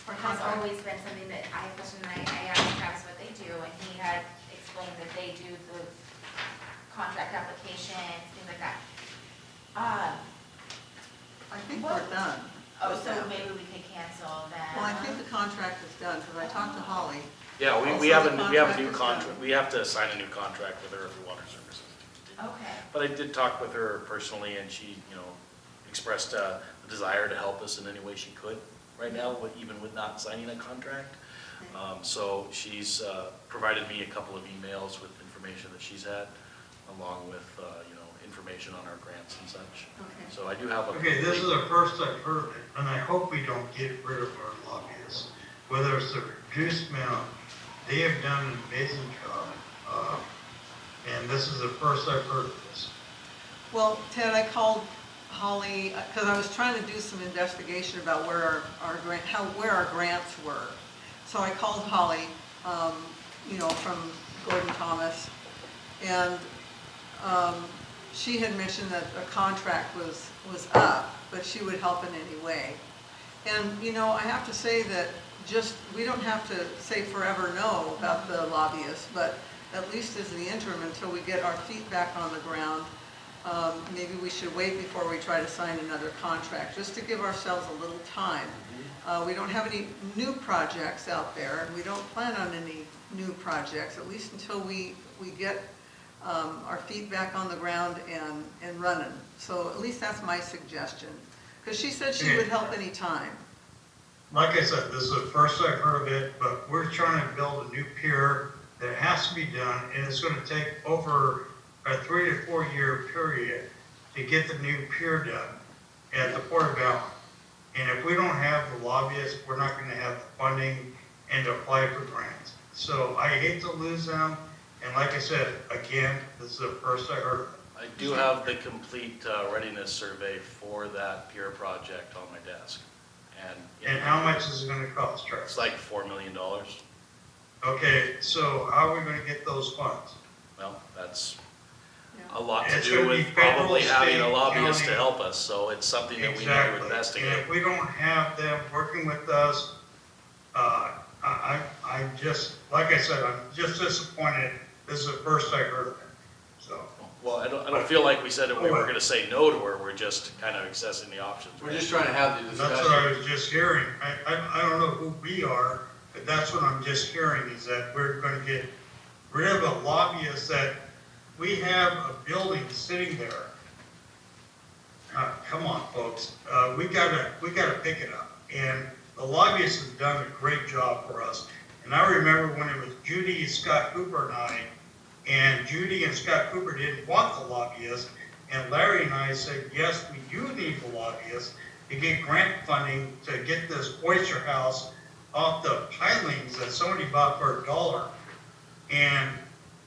For has contract. always been something that I questioned, and I asked Travis what they do, and he had explained that they do the contract applications, things like that. I think we're done. Oh, with so that. maybe we could cancel that. Well, I think the contract is done, because I talked to Holly. Yeah, Also, we have the a new contract is contract, done. we have to sign a new contract with her for water services. Okay, But I did talk with her personally, and she, expressed a desire to help us in any way she could right now, even with not signing a contract. So she's provided me a couple of emails with information that she's had, along with, information on our grants and such. Okay. So I do have a. Okay, this is the first I've heard of it, and I hope we don't get rid of our lobbyists. Whether it's the reduced amount, they have done an amazing job, and this is the first I've heard of this. Well, Ted, I called Holly, because I was trying to do some investigation about where where our grants were. So I called Holly, from Gordon Thomas, and she had mentioned that a contract was up, but she would help in any way. And, you know, I have to say that we don't have to say forever no about the lobbyists, but at least as the interim, until we get our feet back on the ground, maybe we should wait before we try to sign another contract, just to give ourselves a little time. We don't have any new projects out there, and we don't plan on any new projects, at least until we get our feet back on the ground and running. So at least that's my suggestion. Because she said she would help any time. Like I said, this is the first I've heard of it, but we're trying to build a new pier that has to be done, and it's going to take over a 3 to 4 year period to get the new pier done at the Port of Allyn. And if we don't have the lobbyists, we're not going to have the funding and to apply for grants. So I hate to lose them, and like I said, again, this is the first I heard of it. I do have the complete readiness survey for that pier project on my desk. And how much is it going to cost, Travis? It's like $4 million. Okay, so how are we going to get those funds? Well, that's Yeah. a lot to It's do gonna be with probably federal, having a state, lobbyist to county. help us, so it's something that we need to Exactly. And investigate. if we don't have them working with us, I'm just, like I said, I'm just disappointed. This is the first I heard of it, so. Well, I don't feel like we said that we were gonna say no to her, we're just kind of accessing the options. We're just trying to have the That's what I discussion. was just hearing. I don't know who we are, but that's what I'm just hearing, is that we're gonna get rid of a lobbyist that we have a building sitting there. Come on, folks, we gotta pick it up. And the lobbyist has done a great job for us. And I remember when it was Judy, Scott Cooper and I, and Judy and Scott Cooper didn't want the lobbyist, and Larry and I said, yes, we do need the lobbyist to get grant funding to get this oyster house off the pilings that somebody bought for $1. And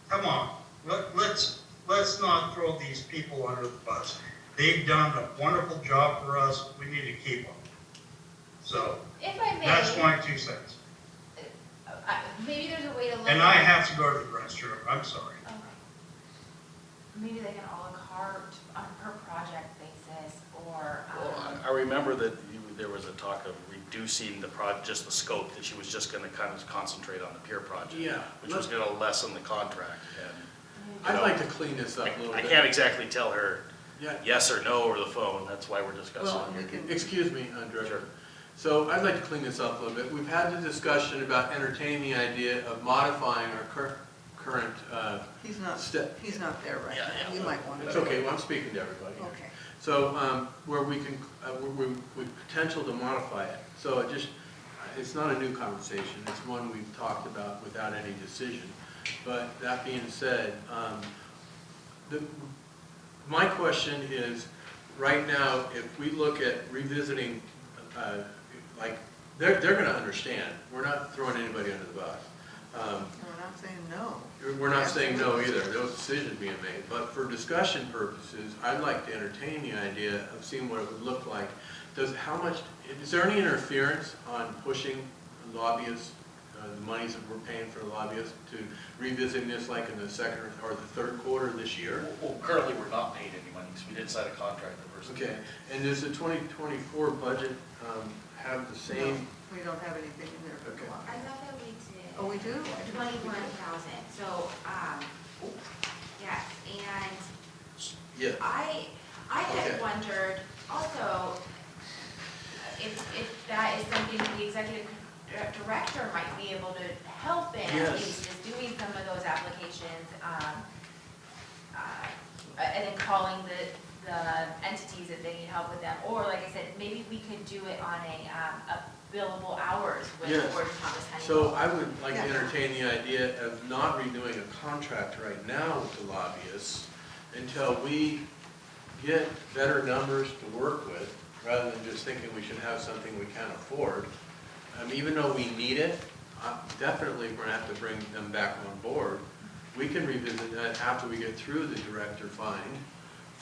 come on, let's not throw these people under the bus. They've done a wonderful job for us. We need to keep them. So If I may. that's my 2 cents. Maybe there's a way to look. And I have to go to the restroom. I'm sorry. Okay. Maybe they can a la carte on per project basis, or, Well, I remember that there was a talk of reducing the just the scope, that she was just gonna kind of concentrate on the pier project. Yeah. Which was gonna lessen the contract, and I'd like to clean this up a little I bit. can't exactly tell her Yeah. yes or no over the phone, that's why we're discussing Well, it we here. can, Excuse me, Director. Sure. So I'd like to clean this up a little bit. We've had the discussion about entertaining the idea of modifying our current he's not step. there right Yeah, now. yeah. You might want to. It's okay, well, I'm speaking to everybody here. Okay. So where we can, with potential to modify it. So it's not a new conversation, it's one we've talked about without any decision. But that being said, my question is, right now, if we look at revisiting, like, they're gonna understand, we're not throwing anybody under the bus. We're not saying no. We're not saying no either, those decisions being made, but for discussion purposes, I'd like to entertain the idea of seeing what it would look like. Is there any interference on pushing lobbyists, the monies that we're paying for the lobbyists, to revisiting this like in the second or the third quarter of this year? Well, currently, we're not paid any money, because we didn't sign a contract the first. Okay, and does the 2024 budget have the same? No, we don't have anything in there for the Okay. law. I thought that we did. Oh, we do? I didn't- 21,000, so, yes, and Yeah. I Okay. had wondered also if that is something the executive director might be able to help in, at Yes. least, is doing some of those applications, and then calling the entities that they need help with them, or like I said, maybe we could do it on a billable hours with Yes. Gordon Thomas So Honeywell. I would like to Yeah. entertain the idea of not renewing a contract right now with the lobbyists until we get better numbers to work with, rather than just thinking we should have something we can't afford. Even though we need it, definitely we're gonna have to bring them back on board. We can revisit that after we get through the director find,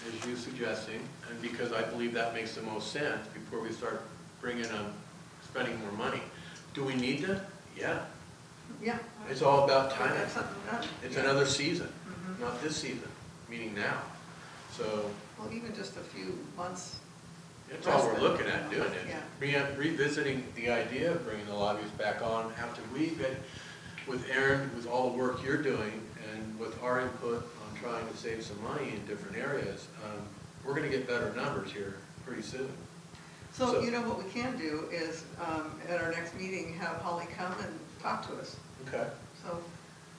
as you're suggesting, and because I believe that makes the most sense before we start bringing on, spending more money. Do we need to? Yeah. Yeah. It's all about We timing. got something done. It's another season, Mhm. not this season, meaning now. So, Well, even just a few months That's all we're looking at doing Yeah. it. Revisiting the idea of bringing the lobbyists back on after we get, with Aaron, with all the work you're doing, and with our input on trying to save some money in different areas, we're gonna get better numbers here pretty soon. So, you know, what we can do is, at our next meeting, have Holly come and talk to us. Okay. So,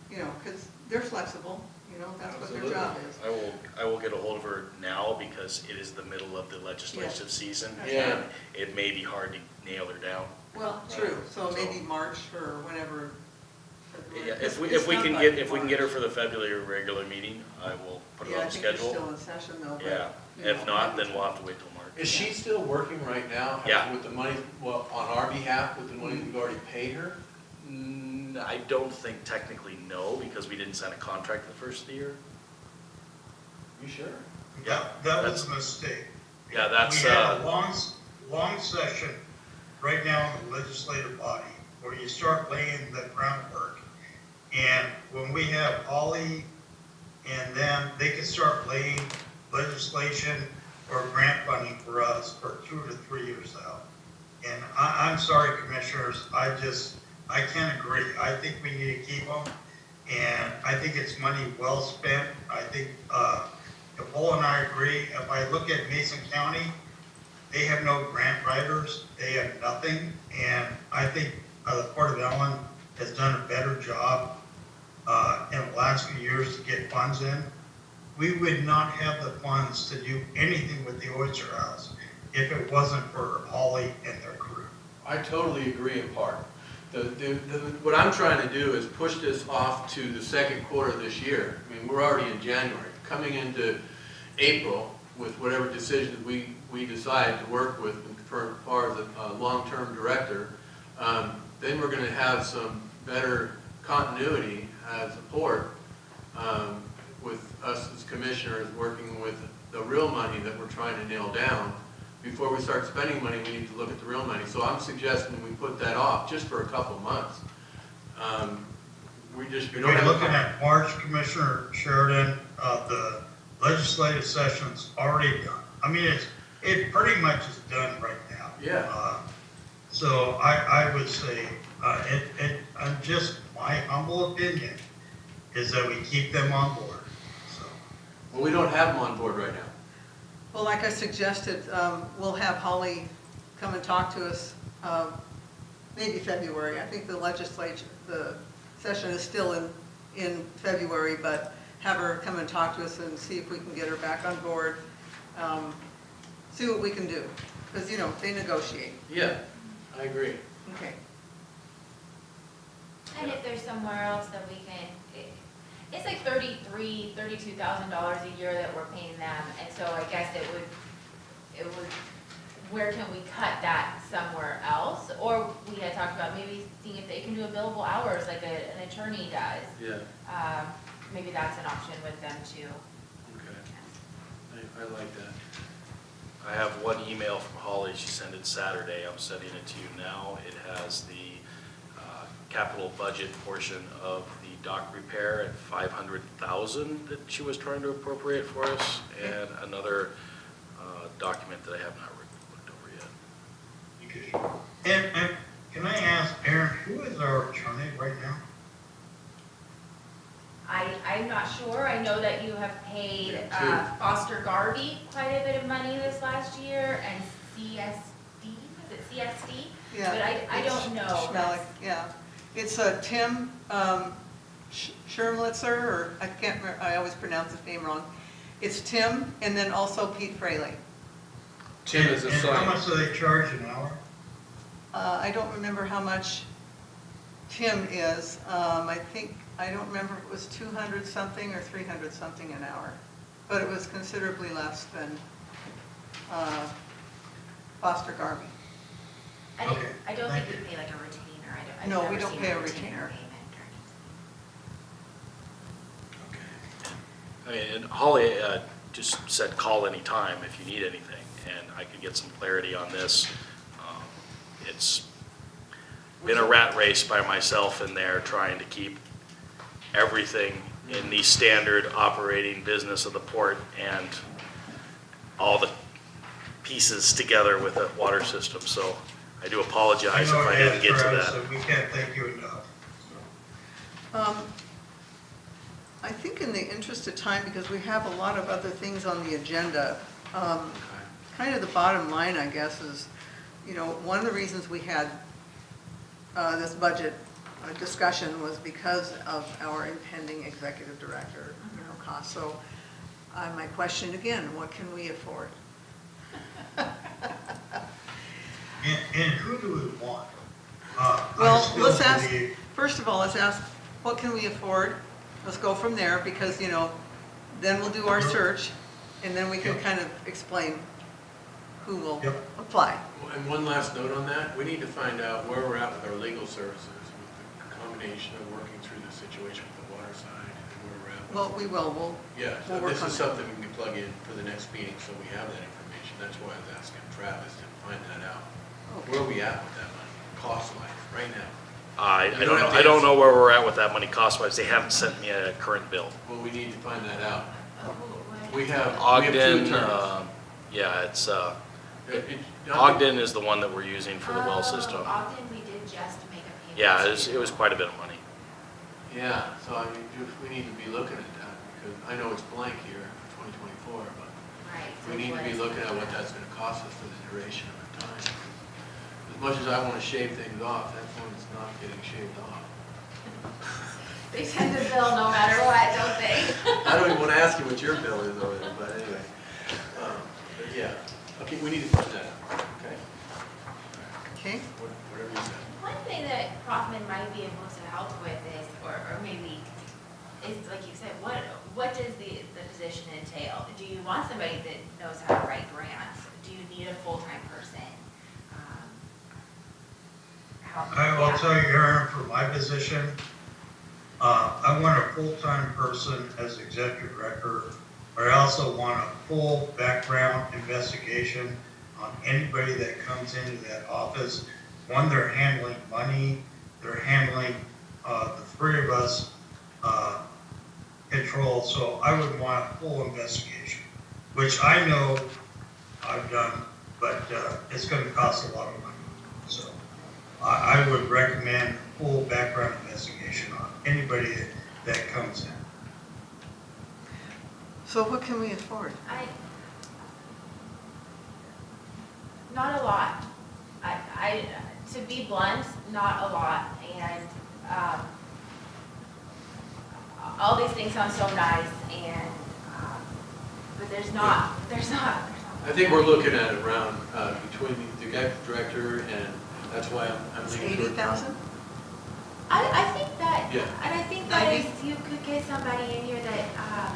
you know, because they're flexible, you know, that's what their Absolutely. job is. I will get a hold of her now because it is the middle of the legislative season. Yeah. And it may be hard to nail her down. Well, true, so maybe March or whenever. Yeah, if It's we not can like get her March. for the February regular meeting, I will put it Yeah, on I the think they're schedule. still in session though, but. Yeah, you if know, not, then we'll have to wait till March. Is she still working right now? Yeah. With the money, well, on our behalf, with the money we've already paid her? I don't think technically no, because we didn't sign a contract the first of the year. You sure? Yeah, that was a mistake. Yeah, that's, We have a long session right now in the legislative body where you start laying the groundwork. And when we have Holly and them, they can start laying legislation or grant funding for us for 2 to 3 years out. And I'm sorry, commissioners, I can't agree. I think we need to keep them. And I think it's money well spent. I think, Nicole and I agree. If I look at Mason County, they have no grant writers. They have nothing. And I think the Port of Allyn has done a better job in the last few years to get funds in. We would not have the funds to do anything with the Oyster House if it wasn't for Holly and their crew. I totally agree in part. What I'm trying to do is push this off to the second quarter of this year. I mean, we're already in January. Coming into April with whatever decisions we decide to work with for far as a long-term director, then we're gonna have some better continuity as a port, with us as commissioners working with the real money that we're trying to nail down. Before we start spending money, we need to look at the real money. So I'm suggesting we put that off just for a couple of months. We If don't you're have. looking at March, Commissioner Sheridan, the legislative session's already done. I mean, it pretty much is done right now. Yeah. So I would say, just my humble opinion is that we keep them on board, so. Well, we don't have them on board right now. Well, like I suggested, we'll have Holly come and talk to us, maybe February. I think the legislature, the session is still in February, but have her come and talk to us and see if we can get her back on board. See what we can do, because, you know, they negotiate. Yeah, I agree. Okay. And if there's somewhere else that we can, it's like $32,000 a year that we're paying them, and so I guess it would, where can we cut that somewhere else? Or we had talked about maybe seeing if they can do billable hours like an attorney does. Yeah, Maybe that's an option with them too. okay. I like that. I have one email from Holly, she sent it Saturday, I'm sending it to you now. It has the capital budget portion of the dock repair at $500,000 that she was trying to appropriate for us, and another document that I have not looked over yet. And can I ask, Aaron, who is our attorney right now? I'm not sure. I know that you have paid Yeah, Foster Garvey quite a bit of money this last year, and CSD, is it CSD? Yeah. But I don't know. Schmelik, yeah. It's Tim Schermlitzer, or I can't remember, I always pronounce his name wrong. It's Tim, and then also Pete Fraley. Tim is And how much assigned. do they charge an hour? I don't remember how much Tim is. I don't remember if it was 200 something or 300 something an hour, but it was considerably less than Foster Garvey. I Okay, don't thank think we you. pay like a retainer. I've No, never we don't seen pay a retainer retainer. payment. I mean, and Holly just said call anytime if you need anything, and I could get some clarity on this. It's been a rat race by myself in there trying to keep everything in the standard operating business of the port, and all the pieces together with a water system, so I do apologize if know I it didn't has, get to Travis, that. and we can't thank you enough. I think in the interest of time, because we have a lot of other things on the agenda, kind of the bottom line, I guess, is, you know, one of the reasons we had this budget discussion was because of our impending executive director, you know, cost. So my question again, what can we afford? And who do we want? Well, let's ask, first of all, let's ask, what can we afford? Let's go from there, because, you know, then we'll do our search, and then we can Yep. kind of explain who will Yep. apply. And one last note on that, we need to find out where we're at with our legal services, with the combination of working through the situation with the water side and where we're at. Well, we will, Yeah, we'll so work this on is that. something we can plug in for the next meeting, so we have that information. That's why I was asking Travis to find that out. Where are we at with that money, cost-wise, right now? I You don't don't know, have to I don't answer. know where we're at with that money cost-wise. They haven't sent me a current bill. Well, we need to find that out. Oh, We have two Ogden, attorneys. yeah, it's, It- Ogden is the one that we're using for the well system. Ogden, we did just make a payment. Yeah, to. it was quite a bit of money. Yeah, so I mean, we need to be looking at that, because I know it's blank here for 2024, but Right. so we need to what be is- looking at what that's gonna cost us for the duration of the time. As much as I wanna shave things off, that one's not getting shaved off. They tend to bill no matter what, don't they? I don't even wanna ask you what your bill is over there, but anyway. But yeah, okay, we need to find that out, okay? Okay? Whatever you said. One thing that Kaufman might be able to help with is, or maybe, is like you said, what does the position entail? Do you want somebody that knows how to write grants? Do you need a full-time person? I will yeah. tell you, Aaron, for my position, I want a full-time person as executive director, but I also want a full background investigation on anybody that comes into that office. One, they're handling money, they're handling, the three of us, control, so I would want a full investigation, which I know I've done, but, it's gonna cost a lot of money, so. I would recommend full background investigation on anybody that comes in. So what can we afford? Not a lot. To be blunt, not a lot, and, all these things sound so nice, and, but there's not. I think we're looking at around, between the executive director and, that's why I'm It's leaning toward. 80,000? I think that, Yeah. and I think that 90? if you could get somebody in here that,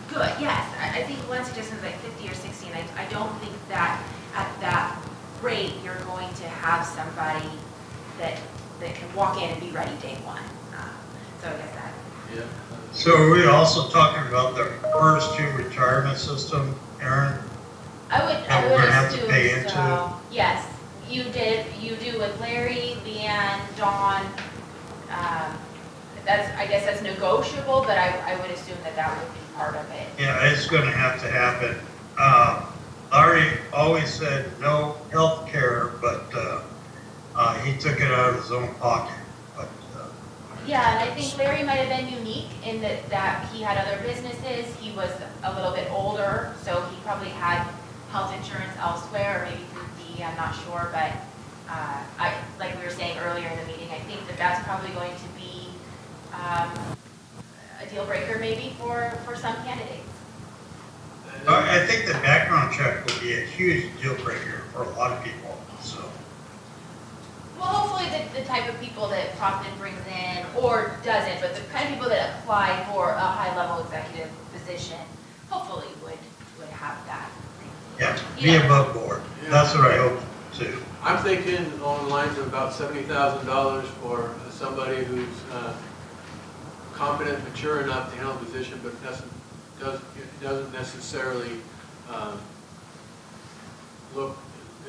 good, yes, I think one suggestion is like 50 or 60, and I don't think that at that rate, you're going to have somebody that can walk in and be ready day one. So I guess that. Yeah. So are we also talking about the first two retirement system, Aaron? I That we're would gonna have to assume pay into? so. Yes, you do with Larry, Leanne, Dawn. I guess that's negotiable, but I would assume that would be part of it. Yeah, it's gonna have to happen. Larry always said no health care, but, he took it out of his own pocket, but, Yeah, and I think Larry might have been unique in that he had other businesses, he was a little bit older, so he probably had health insurance elsewhere, or maybe through D, I'm not sure, but like we were saying earlier in the meeting, I think that's probably going to be a deal breaker maybe for some candidates. I think the background check will be a huge deal breaker for a lot of people, so. Well, hopefully the type of people that Procter brings in, or doesn't, but the kind of people that apply for a high-level executive position, hopefully would have that. Yeah, be Yeah. above board. That's what I hope too. I'm thinking along the lines of about $70,000 for somebody who's competent, mature enough to handle the position, but doesn't necessarily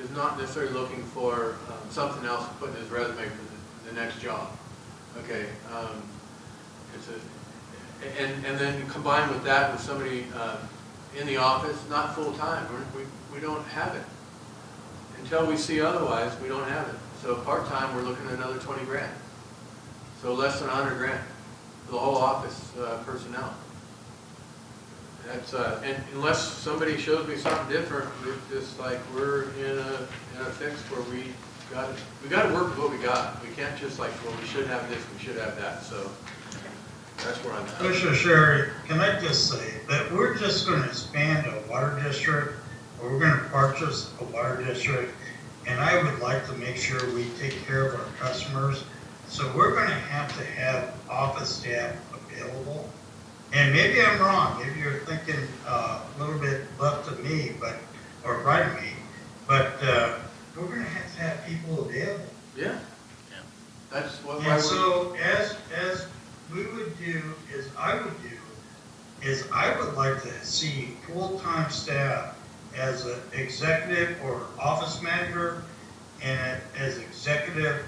is not necessarily looking for something else to put in his resume for the next job. Okay, and then combine with that with somebody in the office, not full-time. We don't have it. Until we see otherwise, we don't have it. So part-time, we're looking at another 20 grand. So less than 100 grand for the whole office personnel. That's, and unless somebody shows me something different, it's just like we're in a fix where we got to work with what we got. We can't just like, well, we should have this, we should have that. So that's where I'm at. Commissioner Sherry, can I just say that we're just going to expand a water district, or we're going to purchase a water district, and I would like to make sure we take care of our customers. So we're going to have office staff available. And maybe I'm wrong, maybe you're thinking a little bit left of me, or right of me, but we're going to have people available. Yeah. That's what. And so as we would do, I would like to see full-time staff as an executive or office manager, and as executive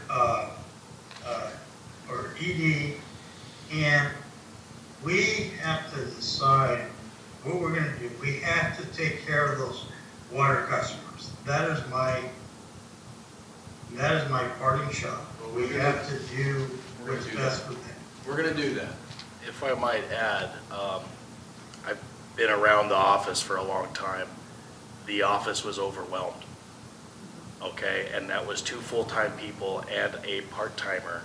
or ED, and we have to decide what we're going to do. We have to take care of those water customers. That is my parting shot. Well, We have to do what's best for them. We're going to do that. If I might add, I've been around the office for a long time. The office was overwhelmed, okay? And that was 2 full-time people and a part-timer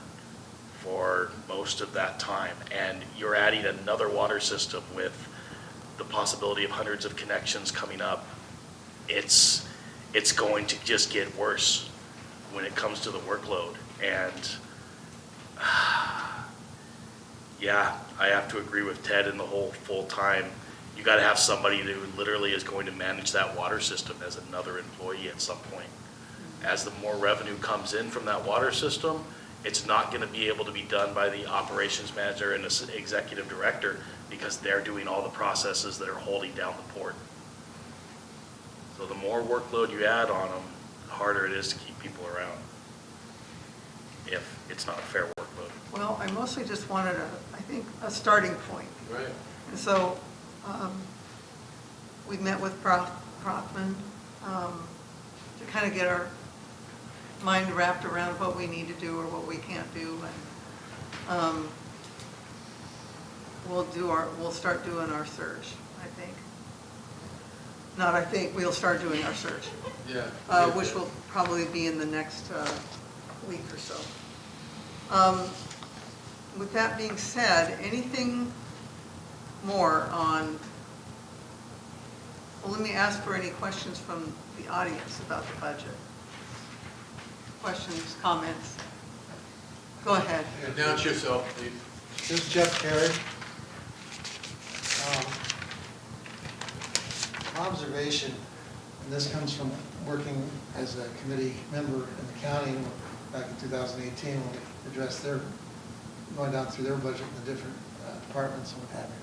for most of that time. And you're adding another water system with the possibility of hundreds of connections coming up. It's going to just get worse when it comes to the workload. And yeah, I have to agree with Ted in the whole full-time. You got to have somebody who literally is going to manage that water system as another employee at some point. As the more revenue comes in from that water system, it's not going to be able to be done by the operations manager and the executive director, because they're doing all the processes that are holding down the port. So the more workload you add on them, the harder it is to keep people around, if it's not a fair workload. Well, I mostly just wanted a starting point. Right. And so, we met with Prothman to kind of get our mind wrapped around what we need to do or what we can't do, and we'll start doing our search, I think. We'll start doing our search. Yeah. Which will probably be in the next week or so. With that being said, anything more on, well, let me ask for any questions from the audience about the budget. Questions, comments? Go ahead. Announce yourself, please. This is Jeff Carey. Observation, and this comes from working as a committee member in the county back in 2018 when we addressed going down through their budget in the different departments and what have you.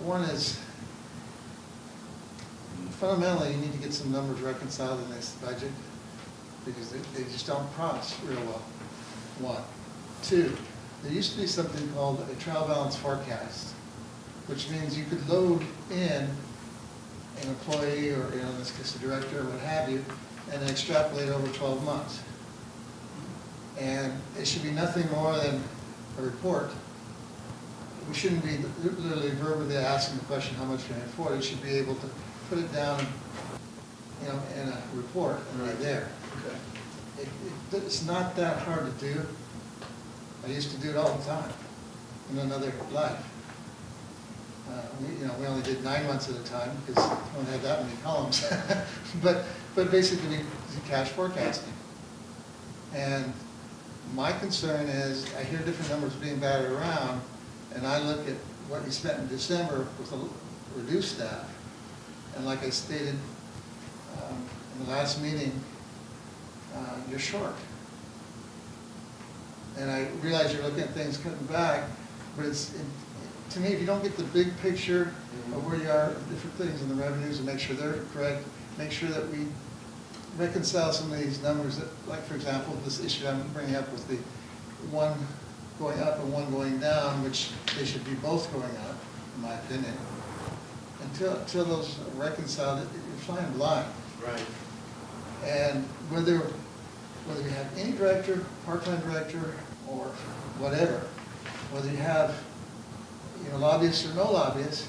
One is, fundamentally, you need to get some numbers reconciled in this budget, because they just don't cross real well. 1. 2, there used to be something called a trial balance forecast, which means you could load in an employee, or in this case a director, or what have you, and then extrapolate over 12 months. And it should be nothing more than a report. We shouldn't be literally verbally asking the question, how much can I afford? You should be able to put it down, in a report, and right there. Okay. It's not that hard to do. I used to do it all the time in another life. We only did 9 months at a time because we don't have that many columns. but basically, it's cash forecasting. And my concern is, I hear different numbers being batted around, and I look at what we spent in December with a reduced staff. And like I stated in the last meeting, you're short. And I realize you're looking at things cutting back, but to me, if you don't get the big picture of where you are, different things in the revenues, and make sure they're correct, make sure that we reconcile some of these numbers that, like for example, this issue I'm bringing up with the one going up and one going down, which they should be both going up, in my opinion. Until those are reconciled, you're flying blind. Right. And whether you have any director, part-time director, or whatever, whether you have, lobbyists or no lobbyists,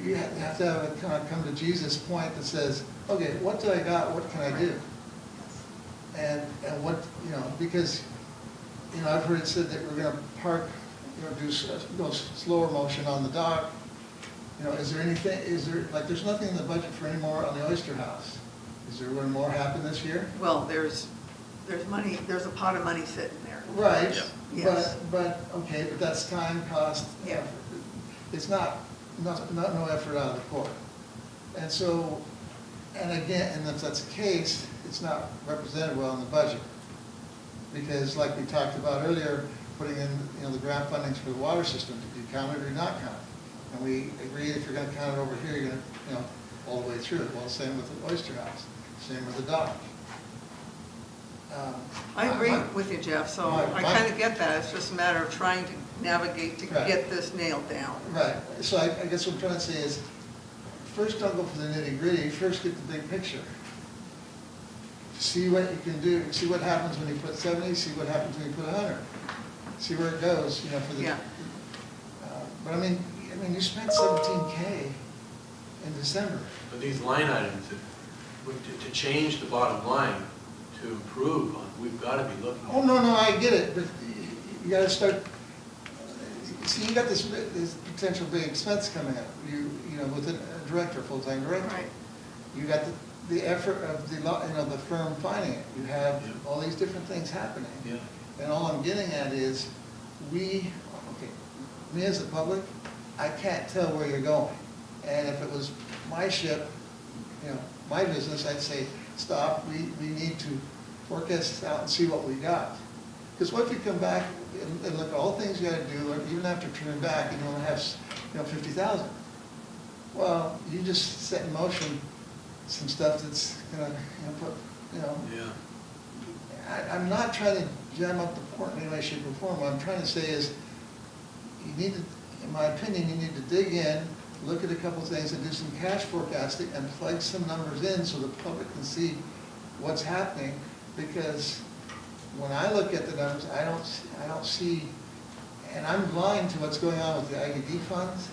you have to have a kind of come to Jesus point that says, okay, what do I got, what can I do? And what, because, I've heard it said that we're gonna park, go slower motion on the dock. Is there there's nothing in the budget for any more on the Oyster House? Is there going to more happen this year? Well, there's money, there's a pot of money sitting there. Right, Yes. but that's time, cost. Yeah. Effort. It's not no effort out of the court. And so, and again, and if that's the case, it's not represented well in the budget. Because like we talked about earlier, putting in, the grant fundings for the water system, do you count it or not count it? And we agreed if you're gonna count it over here, you're gonna, all the way through. Well, same with the Oyster House, same with the dock. I agree with you, Jeff, so I kind of get that. It's just a matter of trying to navigate to Right. get this nailed down. Right, so I guess what I'm trying to say is, first don't go for the nitty gritty, first get the big picture. See what you can do, see what happens when you put 70, see what happens when you put 100. See where it goes, for the. Yeah. But I mean, you spent 17K in December. But these line items, to change the bottom line, to improve on, we've got to be looking. Oh, no, I get it, but you gotta start, see, you got this potential big expense coming up, with a director, full-time director. Right. You got the effort of the firm finding it, you have Yeah. all these different things happening. Yeah. And all I'm getting at is, me as the public, I can't tell where you're going. And if it was my ship, my business, I'd say, stop, we need to forecast this out and see what we got. Because what if you come back and look at all the things you gotta do, even after turning back, and you only have, 50,000. Well, you just set in motion some stuff that's gonna, put, Yeah. I'm not trying to jam up the port in any way, shape, or form. What I'm trying to say is, you need to, in my opinion, you need to dig in, look at a couple things and do some cash forecasting and plug some numbers in so the public can see what's happening. Because when I look at the numbers, I don't see, and I'm blind to what's going on with the IED funds.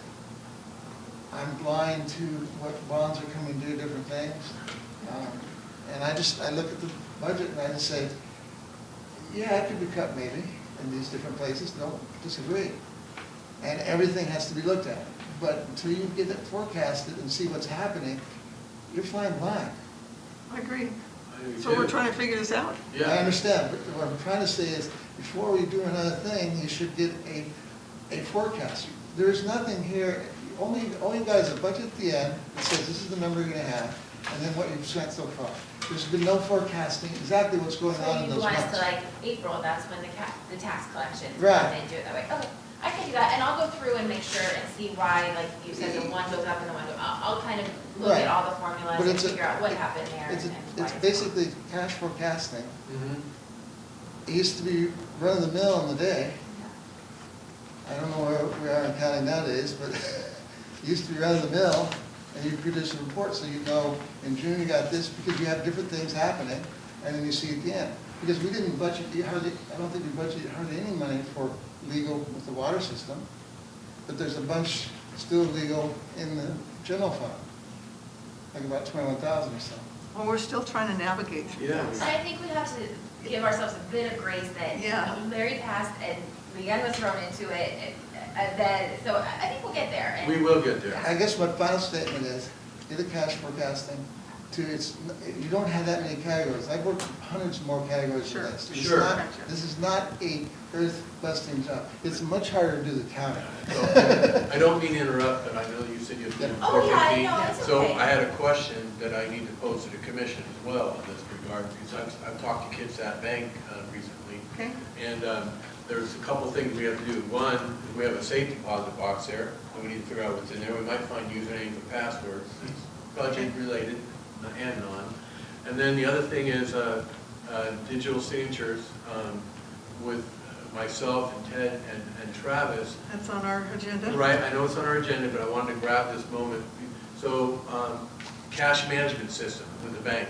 I'm blind to what bonds are coming due, different things. And I look at the budget and I just say, yeah, it could be cut maybe in these different places, don't disagree. And everything has to be looked at. But until you get it forecasted and see what's happening, you're flying blind. I agree. I do So we're too. trying to figure this out. I Yeah. understand, but what I'm trying to say is, before we do another thing, you should get a forecast. There's nothing here, all you guys have a budget at the end that says this is the number you're gonna have, and then what you've spent so far. There's been no forecasting exactly what's going on So in you those want us months. to April, that's when the tax collection. Right. And do it that way. Okay, I can do that, and I'll go through and make sure and see why, like you said, the one goes up and the one goes, I'll kind of look Right. at all the formulas But and it's a- figure out what happened there and why. It's basically cash forecasting. Mhm. It used to be run of the mill in the day. I don't know where we are in county nowadays, but it used to be run of the mill, and you produce a report so you know in June you got this, because you have different things happening, and then you see at the end. Because we didn't budget, I don't think we budgeted hardly any money for legal with the water system, but there's a bunch still legal in the general fund, like about 21,000 or so. Well, we're still trying to navigate through Yeah. this. And I think we have to give ourselves a bit of grace that Yeah. Larry passed and Leanne was thrown into it, so I think we'll get there. And- We will get there. I guess my final statement is, do the cash forecasting. You don't have that many categories. I've worked hundreds more categories Sure. than this. It's Sure. not- This is not a earth-busting job. It's much harder to do the counting. I don't mean to interrupt, but I know you said you'd be Yeah. Oh, yeah, 4:15. no, it's So okay. I had a question that I need to pose to the commission as well in this regard, because I've talked to kids at bank recently. Okay. And there's a couple things we have to do. One, is we have a safe deposit box there, and we need to figure out what's in there. We might find usernames and passwords, it's budget related and non. And then the other thing is digital signatures with myself and Ted and Travis. That's on our agenda? Right, I know it's on our agenda, but I wanted to grab this moment. So, cash management system with the bank.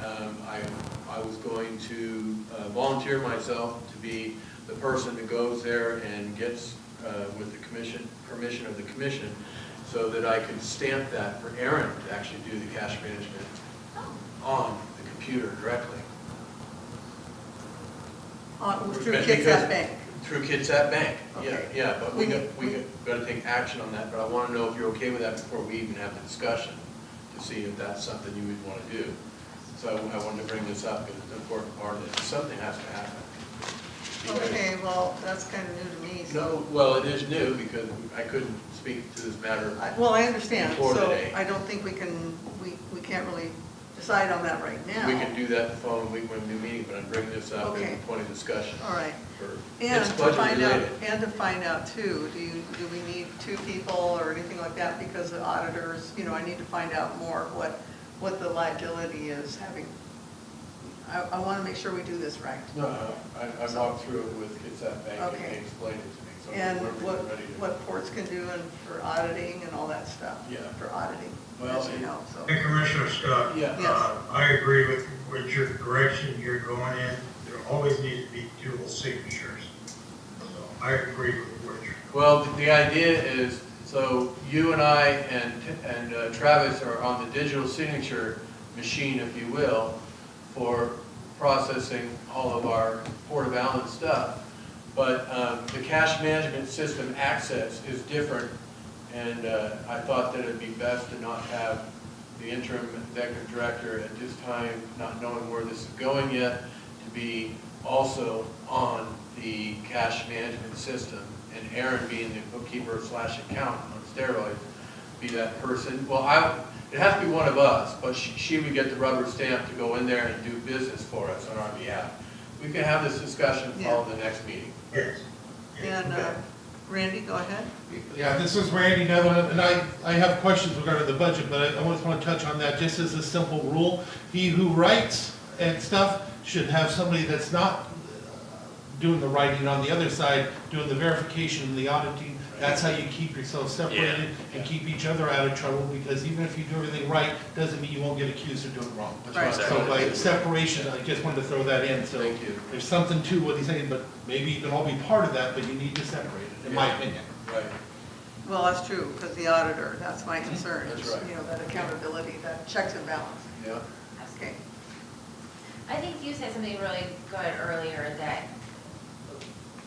I was going to volunteer myself to be the person that goes there and gets, with the permission of the commission, so that I could stamp that for Aaron to actually do the cash management on the computer directly. Through Kitsap Bank? Through Kitsap Bank, yeah, Okay. yeah, but we got to take action on that, but I want to know if you're okay with that before we even have the discussion, to see if that's something you would want to do. So I wanted to bring this up, because it's an important part of it. Something has to happen. Okay, well, that's kind of new to me, so. No, well, it is new, because I couldn't speak to this matter. Well, I understand, Before so today. I don't think we can't really decide on that right now. We can do that the following week when we have a new meeting, but I'm bringing this up as Okay. a point of discussion. All right. For- And It's to budget find out, related. too, do we need 2 people or anything like that? Because the auditors, I need to find out more what the liability is having. I want to make sure we do this right. No, I walked through it with Kitsap Bank, and Okay. they explained it to me, so And we're ready to. what ports can do and for auditing and all that stuff. Yeah. For auditing, Well, as you know, so. And Commissioner Scott, Yeah. Yes. I agree with your direction you're going in. There always needs to be dual signatures. So I agree with what you're. Well, the idea is, so you and I and Travis are on the digital signature machine, if you will, for processing all of our Port of Allyn stuff. But the cash management system access is different, and I thought that it'd be best to not have the interim executive director at this time, not knowing where this is going yet, to be also on the cash management system, and Aaron being the bookkeeper / accountant on steroids, be that person. Well, it has to be one of us, but she would get the rubber stamp to go in there and do business for us on our behalf. We can have this discussion following the next meeting. Yes. And Randy, go ahead. Yeah, this is Randy Neville, and I have questions regarding the budget, but I just want to touch on that just as a simple rule. He who writes and stuff should have somebody that's not doing the writing on the other side, doing the verification and the auditing. That's how you keep yourself separated and keep each other out of trouble, because even if you do everything right, doesn't mean you won't get accused of doing wrong. Right. So by separation, I just wanted to throw that in, so Thank you. there's something to what he's saying, but maybe you can all be part of that, but you need to separate it, in my Yeah. opinion. Right. Well, that's true, because the auditor, that's my concern. That's is, right. That accountability, that checks and balance. Yeah. Okay. I think you said something really good earlier, that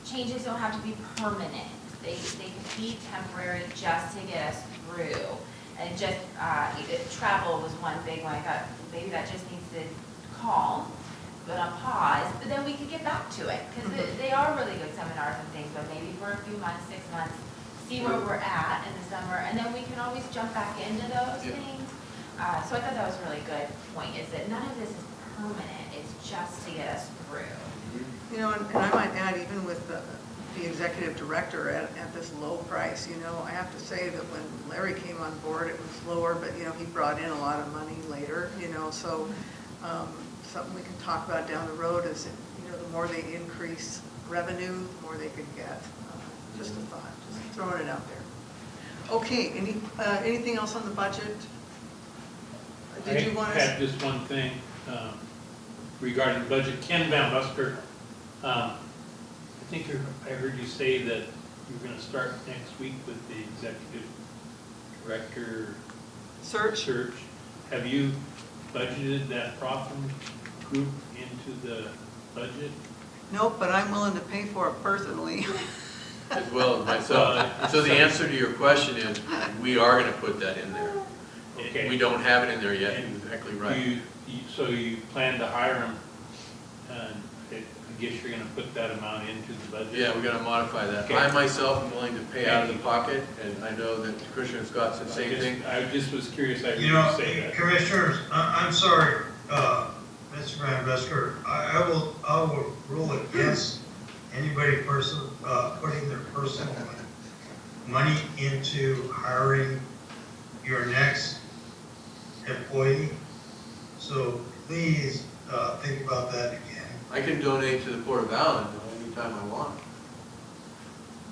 changes don't have to be permanent. They can be temporary just to get us through. And just, travel was one big one. I thought maybe that just needs to calm, but on pause, but then we could get back to it. Because they are really good seminars and things, but maybe for a few months, 6 months, see where we're at in the summer, and then we can always jump back into those things. So I thought that was a really good point, is that none of this is permanent. It's just to get us through. And I might add, even with the executive director at this low price, I have to say that when Larry came on board, it was lower, but, he brought in a lot of money later, so something we can talk about down the road is, the more they increase revenue, the more they could get. Just a thought, just throwing it out there. Okay, anything else on the budget? Did you want I had just one thing regarding the budget. Ken Van Busker, I think I heard you say that you're going to start next week with the executive director search? Have you budgeted that profit group into the budget? Nope, but I'm willing to pay for it personally. As well as myself. So the answer to your question is, we are going to put that in there. Okay. We don't have it in there yet, And you're exactly right. So you plan to hire him, and I guess you're going to put that amount into the budget? Yeah, we're going to modify that. Okay. I myself am willing to pay out of the pocket, and I know that Commissioner Scott said the same thing. I just was curious, I heard you say that. Commissioners, I'm sorry, Mr. Van Busker, I will rule against anybody putting their personal money into hiring your next employee. So please think about that again. I can donate to the Port of Allyn anytime I want.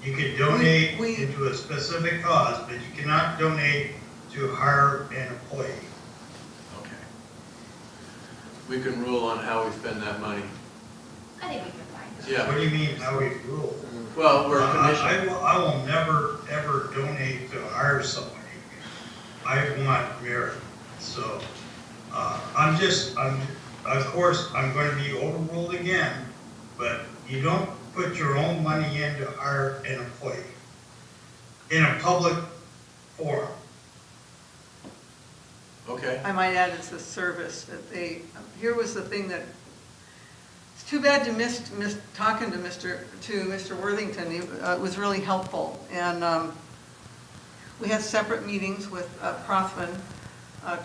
You can donate We- into a specific cause, but you cannot donate to hire an employee. Okay. We can rule on how we spend that money. I think we can find it. Yeah, What do you mean, how we rule? well, we're I commissioned. I will never, ever donate to hire somebody. I want merit. So, of course, I'm going to be overruled again, but you don't put your own money in to hire an employee in a public forum. Okay, I might add, it's a service that they, here was the thing that, it's too bad to miss talking to Mr. Worthington. It was really helpful. And we had separate meetings with Prothman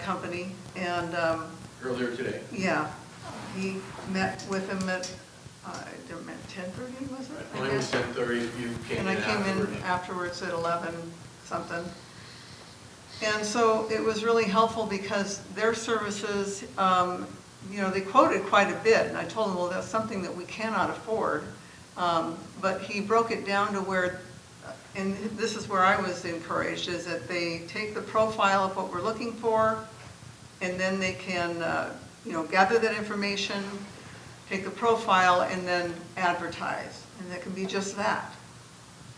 Company, and earlier today. yeah, he met with him at, I don't know, 10:30, was it? I Mine was guess. 10:30, you came in And I came afterwards. in afterwards at 11 something. And so it was really helpful because their services, they quoted quite a bit. And I told them, well, that's something that we cannot afford. But he broke it down to where, and this is where I was encouraged, is that they take the profile of what we're looking for, and then they can, gather that information, take the profile, and then advertise. And that can be just that.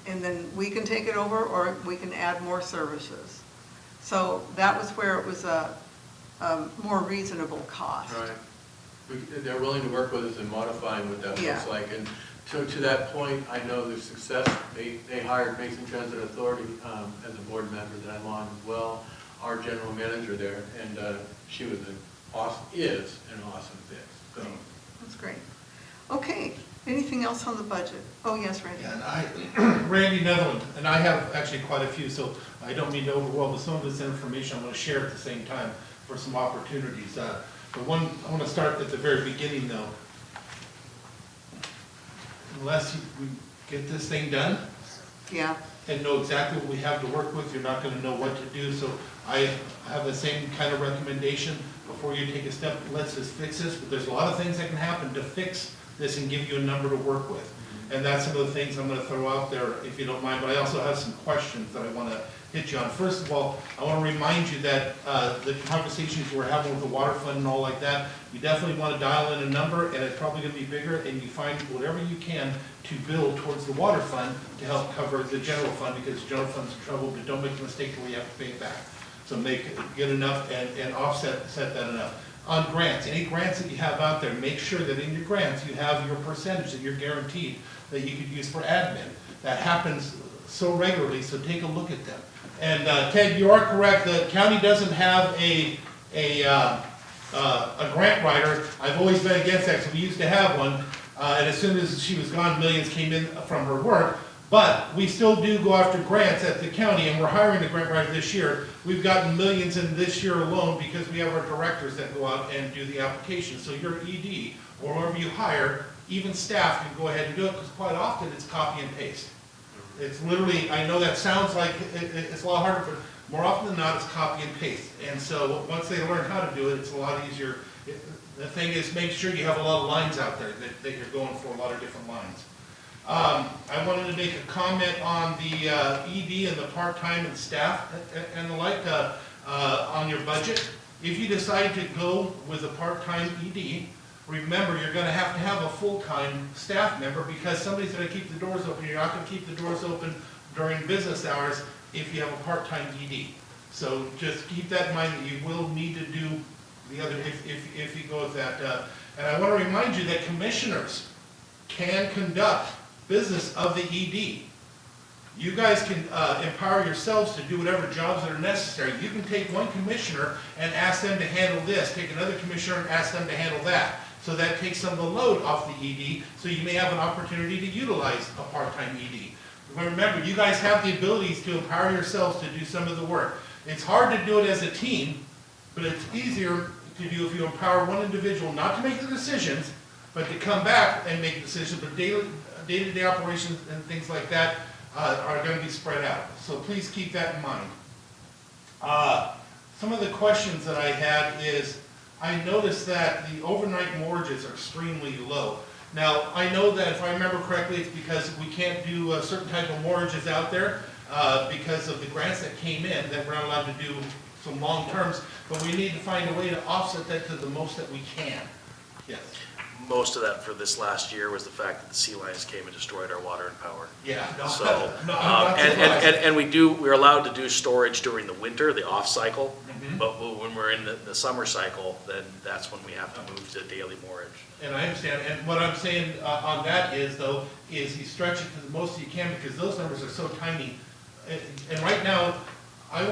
And then we can take it over, or we can add more services. So that was where it was a more reasonable cost. Right. They're willing to work with us in modifying what that Yeah. looks like. And to that point, I know their success, they hired Mason Transit Authority as a board member that I'm on as well, our general manager there, and she was is an awesome fit. So, That's great. Okay, anything else on the budget? Oh, yes, Randy. Yeah, and Randy Netherland, and I have actually quite a few, so I don't mean to overwhelm with some of this information. I want to share at the same time for some opportunities. But one, I want to start at the very beginning though. Unless we get this thing done Yeah, and know exactly what we have to work with, you're not going to know what to do. So I have the same kind of recommendation. Before you take a step, let's just fix this. But there's a lot of things that can happen to fix this and give you a number to work with. And that's some of the things I'm going to throw out there, if you don't mind. But I also have some questions that I want to hit you on. First of all, I want to remind you that the conversations we're having with the water fund and all like that, you definitely want to dial in a number, and it's probably going to be bigger, and you find whatever you can to build towards the water fund to help cover the general fund, because the general fund's in trouble, but don't make the mistake where you have to pay it back. So get enough and set that enough. On grants, any grants that you have out there, make sure that in your grants you have your percentage that you're guaranteed that you could use for admin. That happens so regularly, so take a look at them. And Ted, you are correct, the county doesn't have a grant writer. I've always been against that, because we used to have one, and as soon as she was gone, millions came in from her work. But we still do go after grants at the county, and we're hiring a grant writer this year. We've gotten millions in this year alone because we have our directors that go out and do the application. So your ED, or whoever you hire, even staff can go ahead and do it, because quite often it's copy and paste. It's literally, I know that sounds like it's a lot harder, but more often than not, it's copy and paste. And so once they learn how to do it, it's a lot easier. The thing is, make sure you have a lot of lines out there that you're going for, a lot of different lines. I wanted to make a comment on the ED and the part-time and staff and the like on your budget. If you decide to go with a part-time ED, remember you're going to have a full-time staff member, because somebody's going to keep the doors open. You're not going to keep the doors open during business hours if you have a part-time ED. So just keep that in mind, that you will need to do the other if you go with that. And I want to remind you that commissioners can conduct business of the ED. You guys can empower yourselves to do whatever jobs that are necessary. You can take one commissioner and ask them to handle this, take another commissioner and ask them to handle that. So that takes some of the load off the ED, so you may have an opportunity to utilize a part-time ED. But remember, you guys have the abilities to empower yourselves to do some of the work. It's hard to do it as a team, but it's easier to do if you empower one individual, not to make the decisions, but to come back and make decisions. But day-to-day operations and things like that are going to be spread out. So please keep that in mind. Some of the questions that I had is, I noticed that the overnight mortgages are extremely low. Now, I know that if I remember correctly, it's because we can't do a certain type of mortgages out there because of the grants that came in, that we're not allowed to do some long terms, but we need to find a way to offset that to the most that we can. Yes. Most of that for this last year was the fact that the sea lions came and destroyed our water and power. Yeah. No, So, no, I'm not surprised. and we're allowed to do storage during the winter, the off cycle, Mhm. but when we're in the summer cycle, then that's when we have to move to daily mortgage. And I understand, and what I'm saying on that is though, is you stretch it to the most you can because those numbers are so tiny. And right now, I'm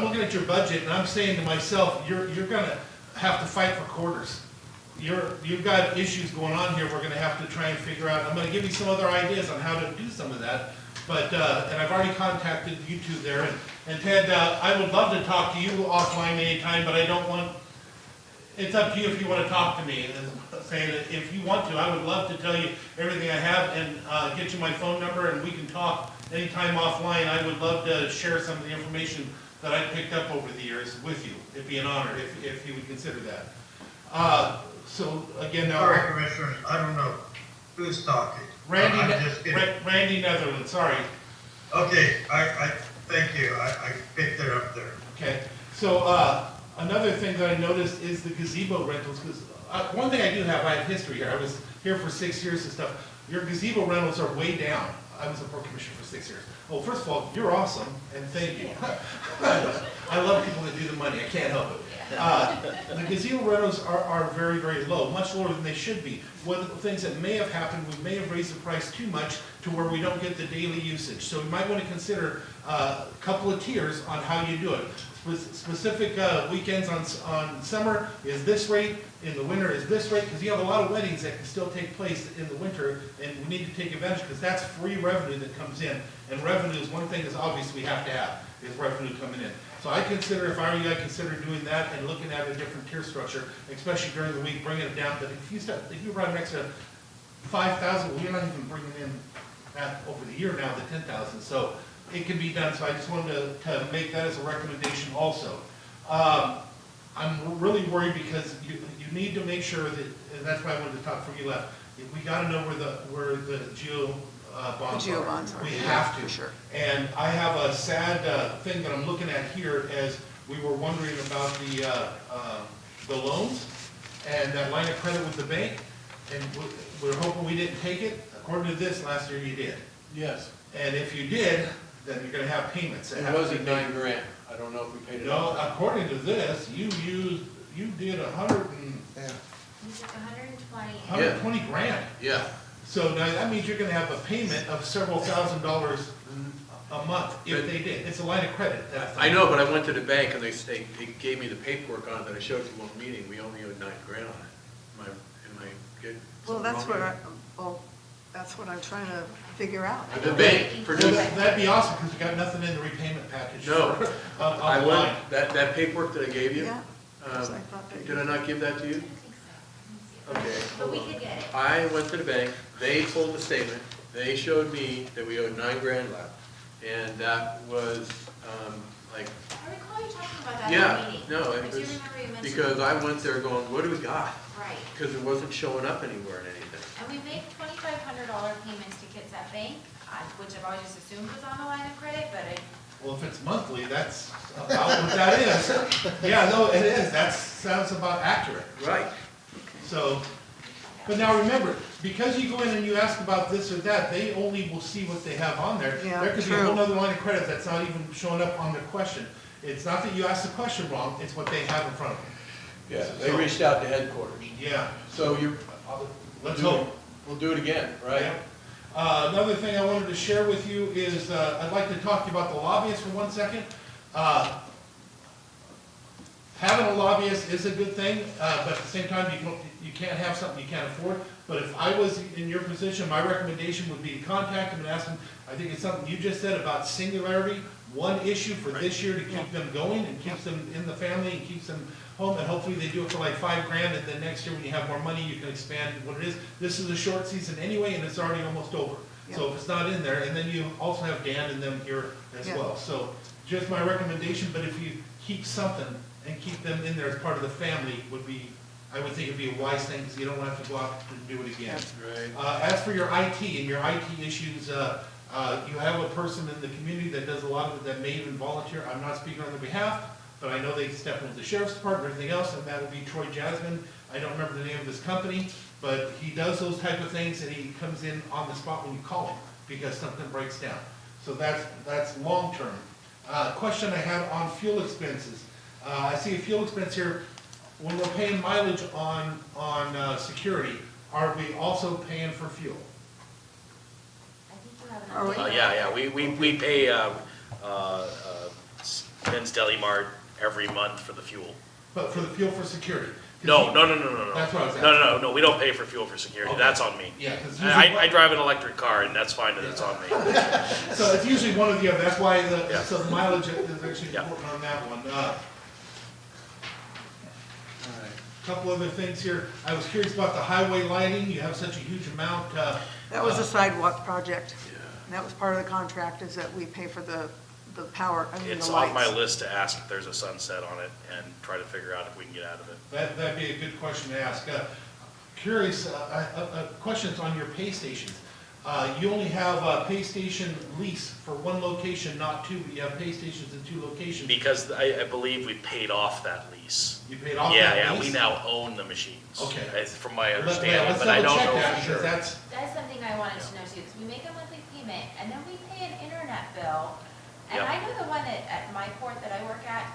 looking at your budget and I'm saying to myself, you're gonna have to fight for quarters. You've got issues going on here we're gonna have to try and figure out. I'm gonna give you some other ideas on how to do some of that. But, and I've already contacted you two there, and Ted, I would love to talk to you offline anytime, but I don't want, it's up to you if you want to talk to me. And saying that if you want to, I would love to tell you everything I have and get you my phone number and we can talk anytime offline. I would love to share some of the information that I picked up over the years with you. It'd be an honor if you would consider that. So again, now. Sorry, Commissioners, I don't know who's talking. I'm just kidding. Randy Netherland, sorry. Okay, I thank you, I picked it up there. Okay, so another thing that I noticed is the gazebo rentals, because one thing I do have, I have history here. I was here for 6 years and stuff. Your gazebo rentals are way down. I was a port commissioner for 6 years. Well, first of all, you're awesome, and thank you. I love people that do the money, I can't help it. The gazebo rentals are very, very low, much lower than they should be. One of the things that may have happened, we may have raised the price too much to where we don't get the daily usage. So we might want to consider a couple of tiers on how you do it. Specific weekends on summer is this rate, in the winter is this rate, because you have a lot of weddings that can still take place in the winter, and we need to take advantage, because that's free revenue that comes in. And revenue is one thing that's obvious we have to have, is revenue coming in. So I consider, if I were you, I consider doing that and looking at a different tier structure, especially during the week, bringing it down. But if you run next to 5,000, well, you're not even bringing in that over the year now, the 10,000. So it can be done. So I just wanted to make that as a recommendation also. I'm really worried because you need to make sure that, and that's why I wanted to talk before you left. We got to know where the geo bonds The geo are. bonds are, We yeah, have to. for sure. And I have a sad thing that I'm looking at here as we were wondering about the loans and that line of credit with the bank. And we're hoping we didn't take it. According to this, last year you did. Yes, And if you did, then you're gonna have payments. that it have to wasn't be made. 9 grand. I don't know if we paid it No, off. according to this, you did 120 grand. Yeah, So now that means you're gonna have a payment of several $1,000s a month if they did. It's a line of credit. I know, but I went to the bank and they gave me the paperwork on it that I showed you one meeting. We only owed 9 grand on it. Am I good? Well, that's what I'm trying to figure out. The bank Well, produced, that'd be awesome, because we got nothing in the repayment package. No. for- on I the went, line. that paperwork that I gave you, Yeah. because I thought that did I not give that to I you? don't think so. Okay. But we could get it. I went to the bank, they pulled the statement, they showed me that we owed 9 grand left. And that was, like, I recall you talking about that in yeah, the meeting. no, I it do was, remember you mentioning. because I went there going, what do we got? Right. Because it wasn't showing up anywhere in anything. And we make $2,500 payments to kids at bank, which I've always just assumed was on the line of credit, but Well, if it's monthly, that's about what that is. Yeah, no, it is. That sounds about accurate. Right. So, but now remember, because you go in and you ask about this or that, they only will see what they have on there. Yeah, There could be a true. whole other line of credit that's not even showing up on their question. It's not that you asked the question wrong, it's what they have in front of them. Yeah, they reached out to headquarters. Yeah. So Let's hope. We'll do it again, right? Yeah. Another thing I wanted to share with you is, I'd like to talk to you about the lobbyist for 1 second. Having a lobbyist is a good thing, but at the same time, you can't have something you can't afford. But if I was in your position, my recommendation would be to contact them and ask them, I think it's something you just said about singularity, one issue for this year to keep them going and keeps them in the family and keeps them home, and hopefully they do it for like 5 grand, and then next year when you have more money, you can expand what it is. This is a short season anyway, and it's already almost over. So if it's not in there, and then you also have Dan and them here as Yeah. well. So just my recommendation, but if you keep something and keep them in there as part of the family would be I would think it'd be a wise thing, because you don't have to go out and do it again. Right. As for your IT and your IT issues, you have a person in the community that does a lot of it, that may even volunteer. I'm not speaking on their behalf, but I know they step into the sheriff's department and everything else, and that would be Troy Jasmine. I don't remember the name of his company, but he does those type of things, and he comes in on the spot when you call him, because something breaks down. So that's long-term. Question I had on fuel expenses. I see a fuel expense here. When we're paying mileage on security, are we also paying for fuel? I think you have an Are we- update. We pay Ben's Deli Mart every month for the fuel. But for the fuel for security? 'Cause No. That's what I was No, we don't pay for fuel for security, Okay. that's on me. Yeah, because I drive an electric car, and that's fine that it's on me. so it's usually one or the other. That's why Yeah. so the mileage is actually Yeah. important on that one. All right. Couple other things here. I was curious about the highway lighting. You have such a huge amount. That was a sidewalk project. And that was part of the contract, is that we pay for the power, I mean, It's the on my lights. list to ask if there's a sunset on it, and try to figure out if we can get out of it. That'd be a good question to ask. Curious, questions on your pay stations. You only have a pay station lease for one location, not two, but you have pay stations in two locations. Because I believe we paid off that lease. You paid off Yeah, that we lease? now own the machines. Okay. From my Let's understanding, but I double don't check know that, for because sure. that's, That's something I wanted to know too, because we make a monthly payment, and then we pay an internet bill. And Yep. I know the one at my port that I work at,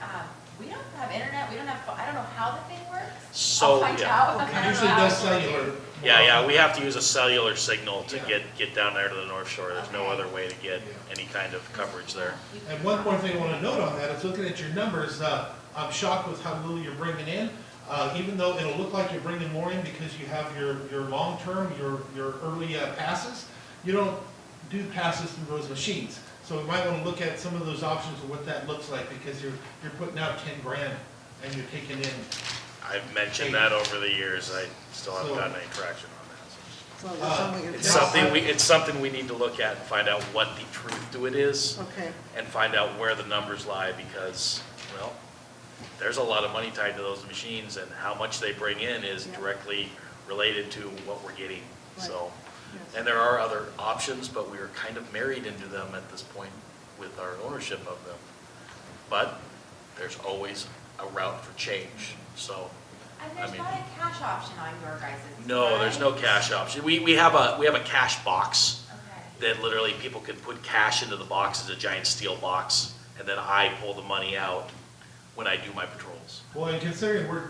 we don't have internet, we don't have, I don't know how the thing works. So, I'll find yeah. out. I it don't usually know how does it's working. cellular. Yeah, we have to use a cellular signal to Yeah. get down there to the North Shore. There's no Okay. other way to get Yeah. any kind of coverage there. And one more thing I want to note on that is looking at your numbers, I'm shocked with how little you're bringing in. Even though it'll look like you're bringing more in because you have your long-term, your early passes, you don't do passes through those machines. So we might want to look at some of those options of what that looks like, because you're putting out 10 grand and you're taking in. I've mentioned that over the years. I still haven't So- gotten any traction on that. So that's something we can It's fix. it's something we need to look at and find out what the truth to it is, Okay, and find out where the numbers lie, because, well, there's a lot of money tied to those machines, and how much they bring in is Yeah. directly related to what we're getting, Right. so. yes. And there are other options, but we are kind of married into them at this point with our ownership of them. But there's always a route for change, so. And there's I mean- not a cash option on your guys'. No, there's no cash option. We have a cash box Okay. that literally people can put cash into the box, as a giant steel box, and then I pull the money out when I do my patrols. Well, and considering we're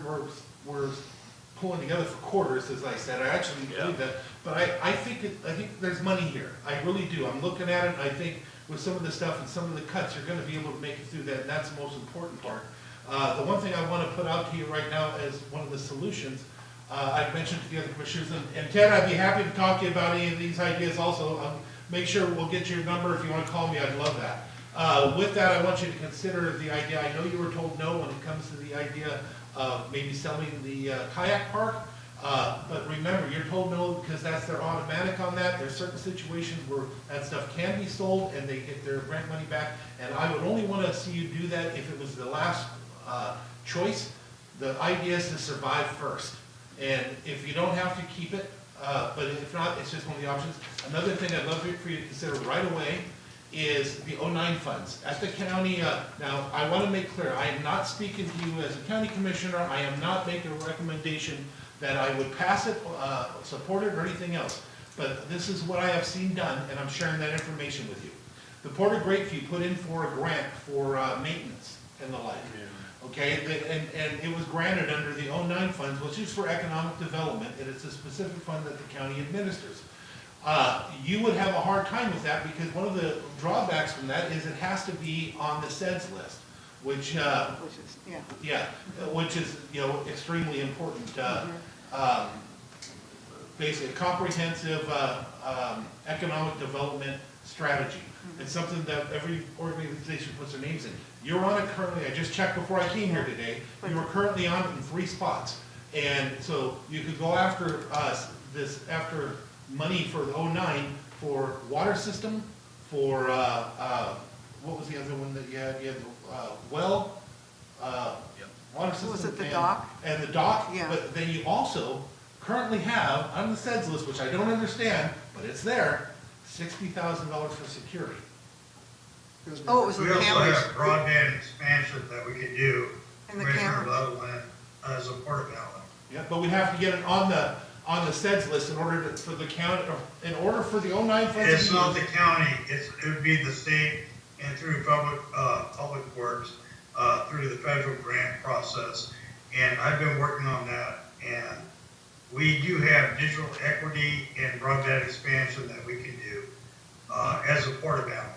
pulling together for quarters, as I said, I actually Yeah. believe that. But I think there's money here. I really do. I'm looking at it, and I think with some of the stuff and some of the cuts, you're gonna be able to make it through that, and that's the most important part. The one thing I wanna put out to you right now as one of the solutions, I've mentioned to the other commissioners, and Ted, I'd be happy to talk to you about any of these ideas also. Make sure we'll get your number. If you wanna call me, I'd love that. With that, I want you to consider the idea, I know you were told no when it comes to the idea of maybe selling the kayak park, but remember, you're told no because that's their automatic on that. There's certain situations where that stuff can be sold and they get their grant money back, and I would only want to see you do that if it was the last choice. The idea is to survive first, and if you don't have to keep it, but if not, it's just one of the options. Another thing I'd love for you to consider right away is the 09 funds. At the county, now, I want to make clear, I am not speaking to you as a county commissioner. I am not making a recommendation that I would pass it, support it, or anything else. But this is what I have seen done, and I'm sharing that information with you. The Port of Grapeview put in for a grant for maintenance and the like. Okay, and it was granted under the 09 funds, which is for economic development, and it's a specific fund that the county administers. You would have a hard time with that, because one of the drawbacks from that is it has to be on the SEDS list, which, Which is, yeah. which is, extremely important. Basically, a comprehensive economic development strategy. It's something that every organization puts their names in. You're on it currently, I just checked before I came here today, you are currently on it in 3 spots. And so you could go after after money for the 09 for water system, for, what was the other one that you had? You had well, water system. Was it the and- dock? And the dock, Yeah. but then you also currently have, on the SEDS list, which I don't understand, but it's there, $60,000 for security. Oh, it was We the also cameras. have broadband expansion that we could do. And the Commissioner cameras. Loveland as a porta ballot. Yeah, but we'd have to get it on the SEDS list in order for the county, or in order for the 09 funds to be It's not the used. county, it would be the state and through public works, through the federal grant process. And I've been working on that, and we do have digital equity and broadband expansion that we can do, as a porta ballot.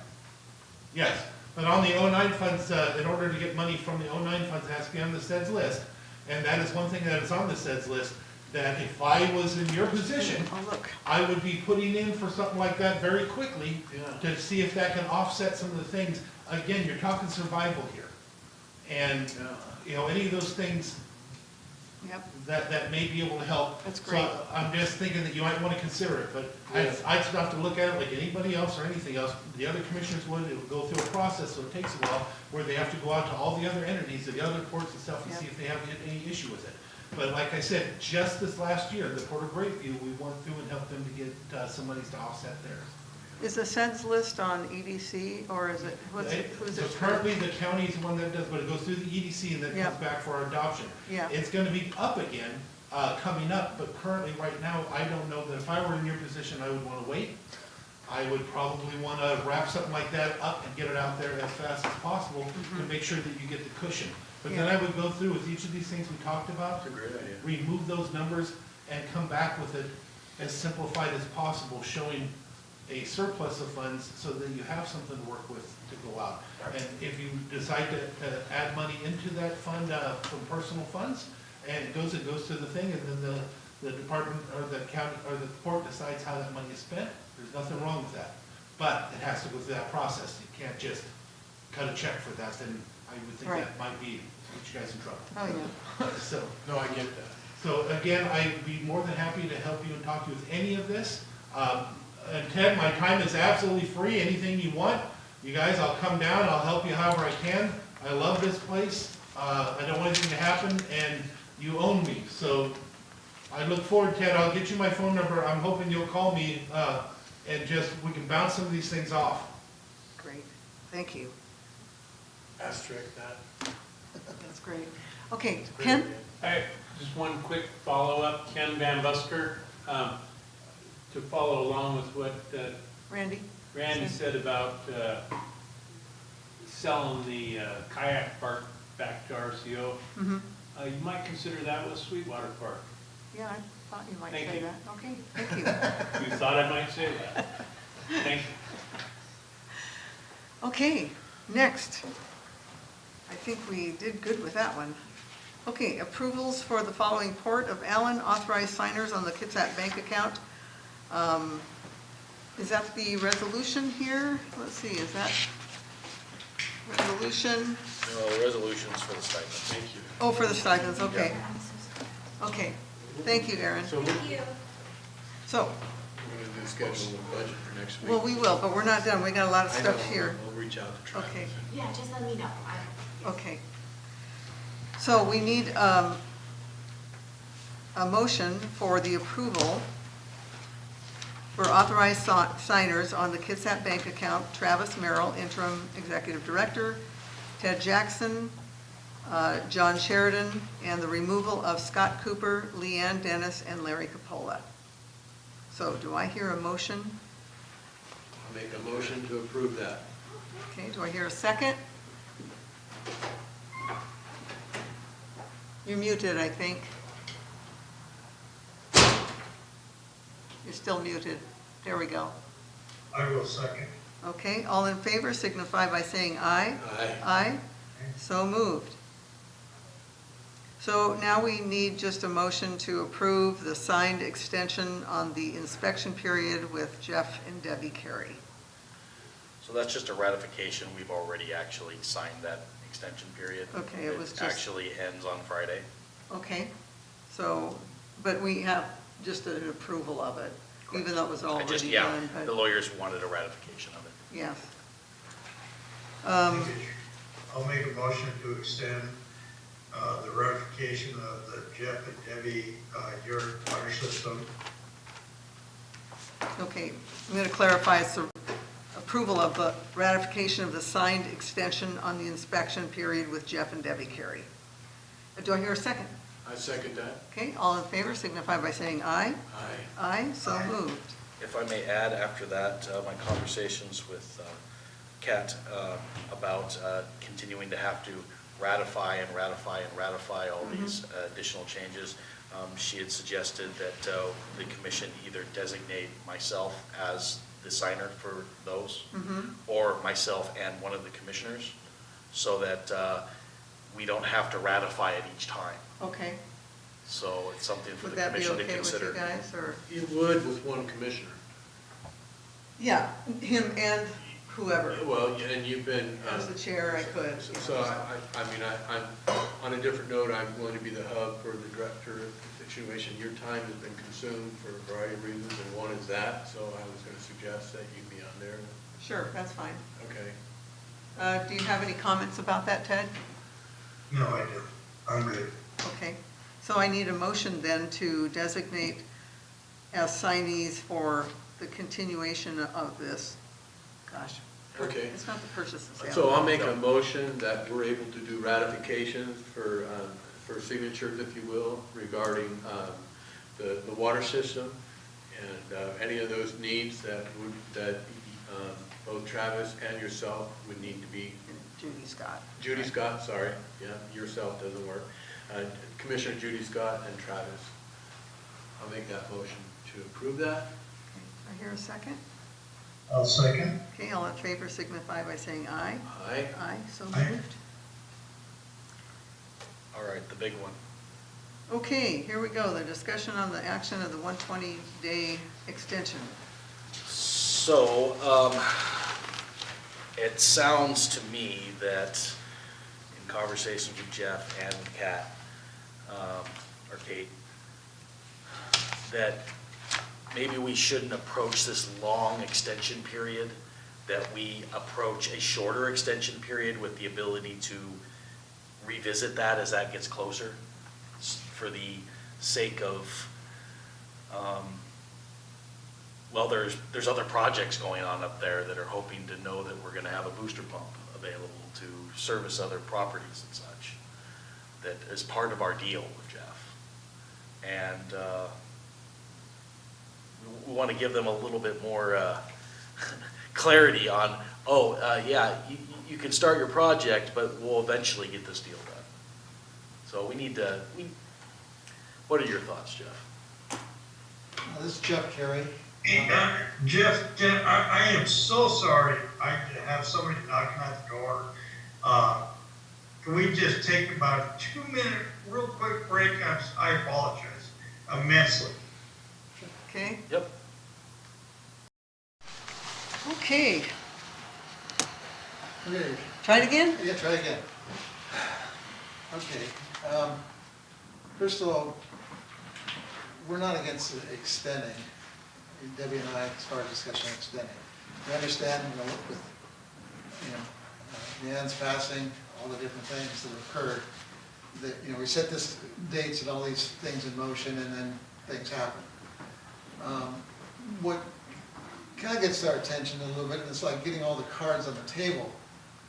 Yes, but on the 09 funds, in order to get money from the 09 funds, it has to be on the SEDS list. And that is one thing that is on the SEDS list, that if I was in your position, Oh, look. I would be putting in for something like that very quickly Yeah. to see if that can offset some of the things. Again, you're talking survival here. And, any of those things Yep, that may be able to help. That's great. So I'm just thinking that you might want to consider it, but Yeah. I'd still have to look at it like anybody else or anything else. The other commissioners would, it would go through a process, so it takes a while, where they have to go out to all the other entities, the other ports and stuff, and Yep. see if they have any issue with it. But like I said, just this last year, the Port of Grapeview, we went through and helped them to get some monies to offset theirs. is the SEDS list on EDC, or is it, who's So it? currently, the county is the one that does, but it goes through the EDC and then Yeah. comes back for our adoption. Yeah. It's gonna be up again, coming up, but currently, right now, I don't know that if I were in your position, I would wanna wait. I would probably wanna wrap something like that up and get it out there as fast as possible to make sure that you get the cushion. But then Yeah. I would go through with each of these things we talked about, That's a great idea. remove those numbers and come back with it as simplified as possible, showing a surplus of funds so that you have something to work with to go out. And if you decide to add money into that fund from personal funds, and it goes to the thing, and then the department or the county or the port decides how that money is spent, there's nothing wrong with that. But it has to go through that process. You can't just cut a check for that, then I would think Right. that might be, put you guys in trouble. Oh, yeah. So. No, I get that. So again, I'd be more than happy to help you and talk to you with any of this. And Ted, my time is absolutely free, anything you want. You guys, I'll come down, I'll help you however I can. I love this place, I don't want anything to happen, and you own me. So I look forward, Ted, I'll get you my phone number, I'm hoping you'll call me, and we can bounce some of these things off. Great, thank you. Asterisk that. That's great. Okay, Ken? Hey, just one quick follow-up, Ken Van Busker, to follow along with what Randy? Randy said about selling the kayak park back to RCO. Mm-hmm. You might consider that with Sweetwater Park. Yeah, I thought you might Thank say you. that. Okay, thank you. You thought I might say that. Thank you. Okay, next. I think we did good with that one. Okay, approvals for the following port of Allyn, authorized signers on the Kitsap bank account. Is that the resolution here? Let's see, is that resolution? No, resolutions for the stipend. Thank you. Oh, for the stipends, okay. Okay, thank you, Aaron. So we're Thank you. So, gonna do schedule the budget for next week. well, we will, but we're not done. We got a lot of I know, stuff here. We'll reach out to Travis. Okay. Yeah, just let me know. Okay. So we need a motion for the approval for authorized signers on the Kitsap Bank account, Travis Merrill, interim executive director, Ted Jackson, John Sheridan, and the removal of Scott Cooper, Leanne Dennis, and Larry Capola. So do I hear a motion? I'll make a motion to approve that. Okay, do I hear a second? You're muted, I think. You're still muted. There we go. I will second. Okay, all in favor signify by saying aye. Aye. Aye, so moved. So now we need just a motion to approve the signed extension on the inspection period with Jeff and Debbie Carey. So that's just a ratification. We've already actually signed that extension period. Okay, it was just- actually ends on Friday. Okay, so, but we have just an approval of it, even though it was I just, already yeah, done, the but, lawyers wanted a ratification of it. yes. I'll make a motion to extend the ratification of the Jeff and Debbie urine water system. Okay, I'm going to clarify, it's the approval of the ratification of the signed extension on the inspection period with Jeff and Debbie Carey. Do I hear a second? I second that. Okay, all in favor signify by saying aye. Aye. Aye, so Aye. moved. If I may add, after that, my conversations with Kat about continuing to have to ratify and ratify and ratify all these additional changes, she had suggested that the commission either designate myself as the signer for those, or myself and one of the commissioners, so that we don't have to ratify it each time. Okay, So it's something for would the that be commission to okay with consider. you guys, or? It would with one commissioner. Yeah, him and whoever. Well, and you've been. As the chair, I could. So I mean, I'm, on a different note, I'm going to be the hub for the director of the situation. Your time has been consumed for a variety of reasons, and one is that, so I was going to suggest that you be on there. Sure, that's fine. Okay. Do you have any comments about that, Ted? No, I do. I'm good. Okay, so I need a motion then to designate as signees for the continuation of this. Gosh. Okay. It's not the purchase and sale. So I'll make a motion that we're able to do ratifications for signatures, if you will, regarding the water system and any of those needs that both Travis and yourself would need to be. Judy Scott. Judy Scott, sorry, yeah, yourself doesn't work. Commissioner Judy Scott and Travis. I'll make that motion to approve that. Okay, I hear a second. I'll second. Okay, all in favor signify by saying aye. Aye. Aye, so Aye. moved. All right, the big one. Okay, here we go, the discussion on the action of the 120-day extension. So, it sounds to me that in conversations with Jeff and with Kat, or Kate, that maybe we shouldn't approach this long extension period, that we approach a shorter extension period with the ability to revisit that as that gets closer, for the sake of, well, there's other projects going on up there that are hoping to know that we're gonna have a booster pump available to service other properties and such, that is part of our deal with Jeff. And we wanna give them a little bit more clarity on, yeah, you can start your project, but we'll eventually get this deal done. So we need to, what are your thoughts, Jeff? This is Jeff Carey. Jeff, I am so sorry I have somebody knocking at the door. Can we just take about a 2-minute real quick break? I apologize immensely. Okay, Yep. okay, Okay, try it again? yeah, try again. Okay, first of all, we're not against extending, Debbie and I, as far as discussion of extending. We understand, with, Jan's passing, all the different things that occurred, that, we set this dates and all these things in motion, and then things happen. What kind of gets our attention a little bit, and it's like getting all the cards on the table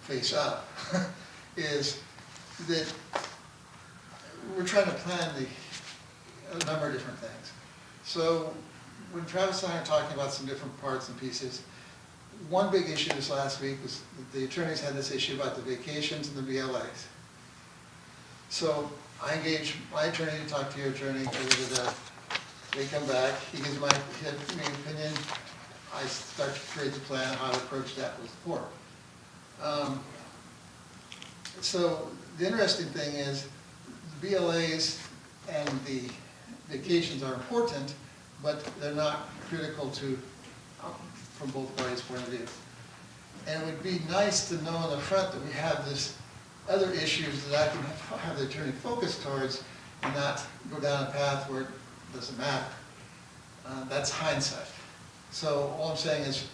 face up, is that we're trying to plan a number of different things. So when Travis and I are talking about some different parts and pieces, one big issue this last week was that the attorneys had this issue about the vacations and the BLAs. So I engage my attorney to talk to your attorney, they come back, he gives my opinion, I start to create the plan, how to approach that with the court. So the interesting thing is, the BLAs and the vacations are important, but they're not critical to, from both parties' point of view. And it would be nice to know in the front that we have this other issues that I can have the attorney focus towards and not go down a path where it doesn't matter. That's hindsight. So all I'm saying is,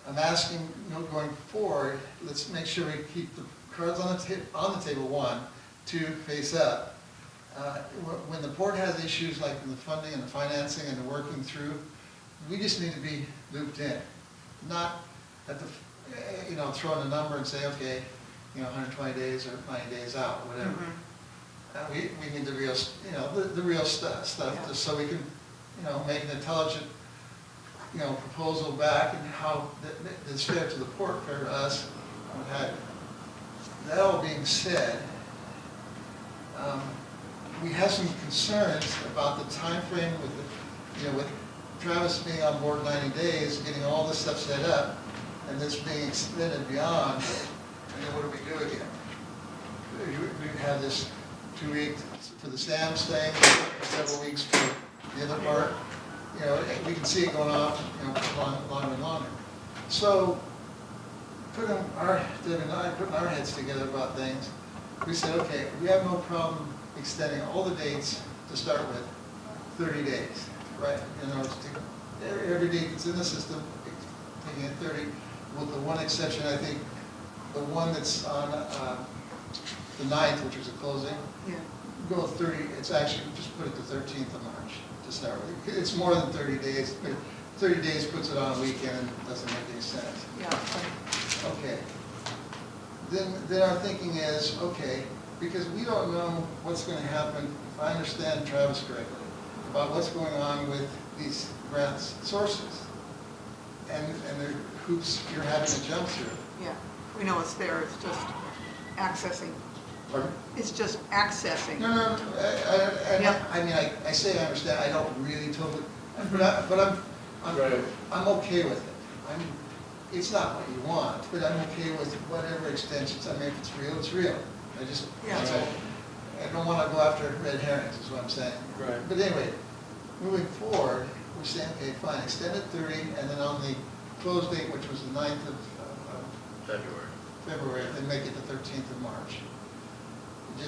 I'm asking, going forward, let's make sure we keep the cards on the table, one. to face up. When the port has issues like in the funding and the financing and the working through, we just need to be looped in. Not at the, throwing a number and say, okay, 120 days or 90 days out, whatever. We need the real, the real stuff, just so we can, make an intelligent, proposal back and how that's fair to the port, fair to us, what have you. That all being said, we have some concerns about the time frame with the, with Travis being on board 90 days, getting all this stuff set up, and this being extended beyond, and then what do we do again? We have this 2 weeks for the SAMs thing, several weeks for the other part. We can see it going off, longer and longer. So, Debbie and I putting our heads together about things, we said, okay, we have no problem extending all the dates to start with 30 days, right? Every date that's in the system, taking it 30, with the one exception, I think, the one that's on the 9th, which was a closing, go 30, it's actually, just put it to 13th of March to start with. It's more than 30 days, but 30 days puts it on a weekend and doesn't make any sense. Okay. Then our thinking is, okay, because we don't know what's going to happen, if I understand Travis correctly, about what's going on with these grant sources and the hoops you're having to jump through. Yeah, we know it's there, it's just accessing. Pardon? It's just accessing. No. I mean, I say I understand. I don't really totally, but I'm okay with it. It's not what you want, but I'm okay with whatever extensions. I mean, if it's real, it's real. That's all. I don't want to go after red herrings, is what I'm saying. Right. But anyway, moving forward, we're saying, okay, fine, extend it 30, and then on the close date, which was the 9th of February, then make it the 13th of March.